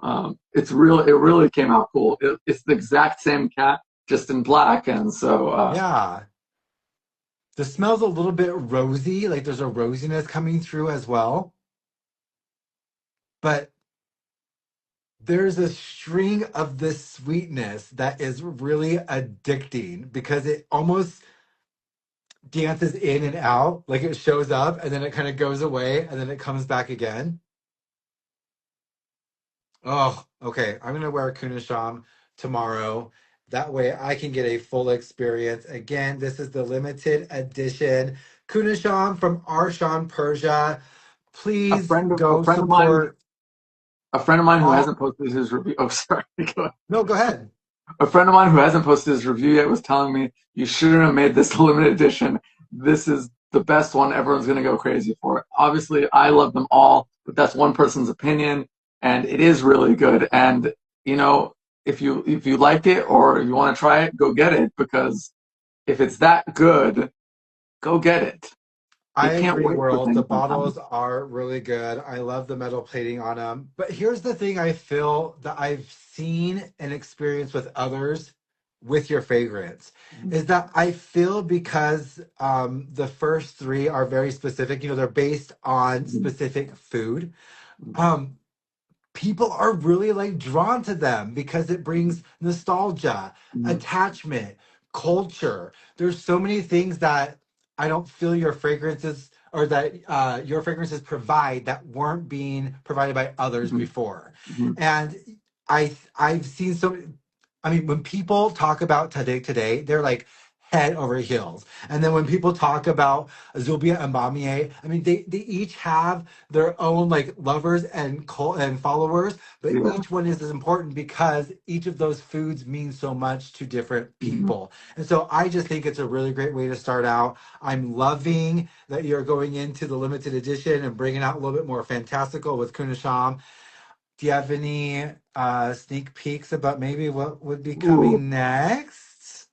Speaker 2: it really came out cool. It's the exact same cat, just in black, and so
Speaker 1: Yeah. The smell's a little bit rosy, like there's a rosiness coming through as well. But there's a string of this sweetness that is really addicting because it almost dances in and out. Like it shows up and then it kind of goes away and then it comes back again. Oh, okay. I'm gonna wear Khoonasham tomorrow. That way I can get a full experience. Again, this is the limited edition Khoonasham from Arshan, Persia. Please
Speaker 2: a
Speaker 1: go
Speaker 2: friend of mine,
Speaker 1: support
Speaker 2: who
Speaker 1: all.
Speaker 2: hasn't posted his review. Oh, sorry.
Speaker 1: No, go ahead.
Speaker 2: A friend of mine who hasn't posted his review yet was telling me, you shouldn't have made this a limited edition. This is the best one. Everyone's going to go crazy for it. Obviously, I love them all, but that's one person's opinion, and it is really good. And, you know, if you like it or if you want to try it, go get it, because if it's that good, go get it.
Speaker 1: I
Speaker 2: It can't
Speaker 1: agree,
Speaker 2: wait for
Speaker 1: World. The
Speaker 2: things sometimes.
Speaker 1: bottles are really good. I love the metal plating on them. But here's the thing I feel that I've seen and experienced with others with your fragrance is that I feel because the first three are very specific, you know, they're based on specific food. Um, People are really like drawn to them because it brings nostalgia, attachment, culture. There's so many things that I don't feel your fragrances or that your fragrances provide that weren't being provided by others before. And I've seen so I mean, when people talk about today, they're like head over heels. And then when people talk about Zubia and Bamier, I mean, they each have their own like lovers and and followers, but
Speaker 2: Yeah.
Speaker 1: each one is as important because each of those foods means so much to different people. And so I just think it's a really great way to start out. I'm loving that you're going into the limited edition and bringing out a little bit more fantastical with Kunasham. Do you have any sneak peeks about maybe what would be
Speaker 2: Ooh.
Speaker 1: coming next?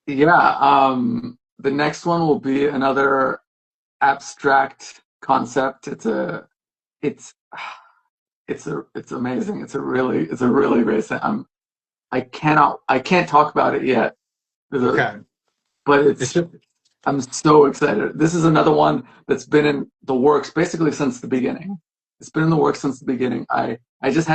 Speaker 2: Yeah. The next one will be another abstract concept. It's it's amazing. It's a really great scent. I can't talk about it yet.
Speaker 1: Okay.
Speaker 2: But
Speaker 1: It should,
Speaker 2: I'm so excited. This is another one that's been in the works basically since the beginning. It's been in the works since the beginning. I just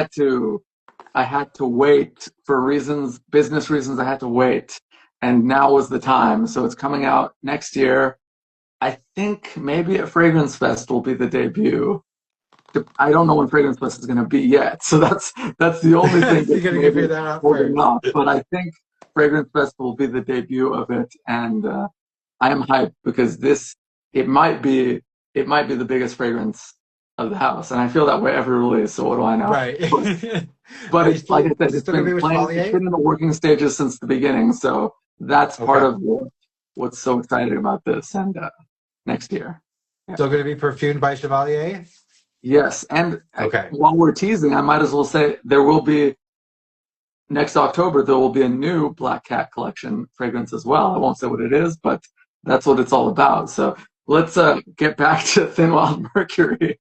Speaker 2: I had to wait for reasons, business reasons. I had to wait, and now was the time. So it's coming out next year. I think maybe at Fragrance Fest will be the debut. I don't know when Fragrance Fest is going to be yet, so that's the only thing
Speaker 1: so you
Speaker 2: that's
Speaker 1: gotta
Speaker 2: maybe
Speaker 1: figure that out
Speaker 2: holding
Speaker 1: first.
Speaker 2: off. But I think Fragrance Fest will be the debut of it, and I am hyped because it might be it might be the biggest fragrance of the house, and I feel that way every release. So what do I know?
Speaker 1: Right.
Speaker 2: But
Speaker 1: Are you
Speaker 2: it's like I
Speaker 1: still
Speaker 2: said,
Speaker 1: is it still gonna be with
Speaker 2: it's
Speaker 1: Chevalier?
Speaker 2: been in the working stages since the beginning. So that's part
Speaker 1: Okay.
Speaker 2: of what's so exciting about this, and next year. Yeah.
Speaker 1: Still gonna be perfumed by Chevalier?
Speaker 2: Yes, and
Speaker 1: Okay.
Speaker 2: while we're teasing, I might as well say there will be next October there will be a new Black Cat collection fragrance as well. I won't say what it is, but that's what it's all about. So let's get back to Thin Wild Mercury.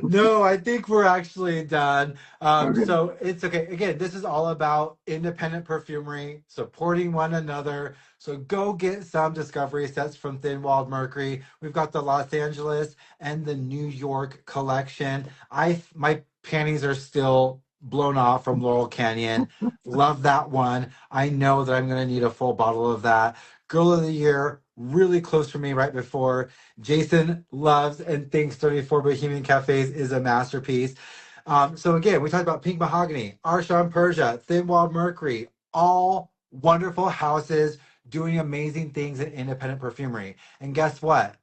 Speaker 1: No, I think we're actually done.
Speaker 2: Okay.
Speaker 1: So it's okay. Again, this is all about independent perfumery, supporting one another. So go get some discovery sets from Thin Wild Mercury. We've got the Los Angeles and the New York collection. My panties are still blown off from Laurel Canyon. Love that one. I know that I'm gonna need a full bottle of that. Girl of the Year, really close for me right before. Jason loves and thinks 34 Bohemian Cafes is a masterpiece. So again, we talked about Pink Mahogany, Arshan Persia, Thin Wild Mercury, all wonderful houses doing amazing things in independent perfumery. And guess what?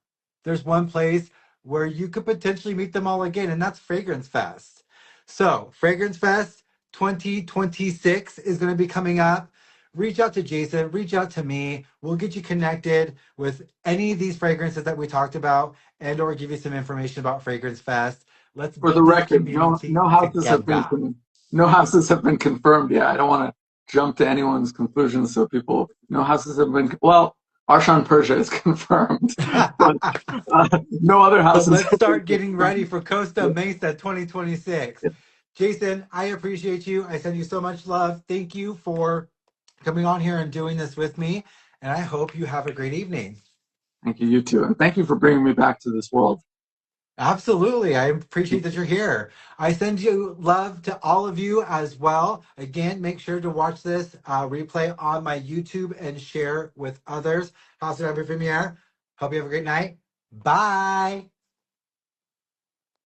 Speaker 1: There's one place where you could potentially meet them all again, and that's Fragrance Fest. So Fragrance Fest 2026 is going to be coming up. Reach out to Jason, reach out to me. We'll get you connected with any of these fragrances that we talked about and or give you some information about Fragrance Fest. Let's
Speaker 2: For the
Speaker 1: build this
Speaker 2: record, no
Speaker 1: community
Speaker 2: houses have been
Speaker 1: together.
Speaker 2: no houses have been confirmed yet. I don't want to jump to anyone's conclusions, so people no houses have been. Well, Arshan Persia is confirmed, but no other
Speaker 1: But
Speaker 2: houses
Speaker 1: let's
Speaker 2: have been
Speaker 1: start getting ready
Speaker 2: confirmed.
Speaker 1: for Costa Mesa 2026. Jason, I appreciate you. I send you so much love. Thank you for coming on here and doing this with me. And I hope you have a great evening.
Speaker 2: Thank you, you too, and thank you for bringing me back to this world.
Speaker 1: Absolutely. I appreciate that you're here. I send you love to all of you as well. Again, make sure to watch this replay on my YouTube and share with others. House of Every Premiere. Hope you have a great night. Bye.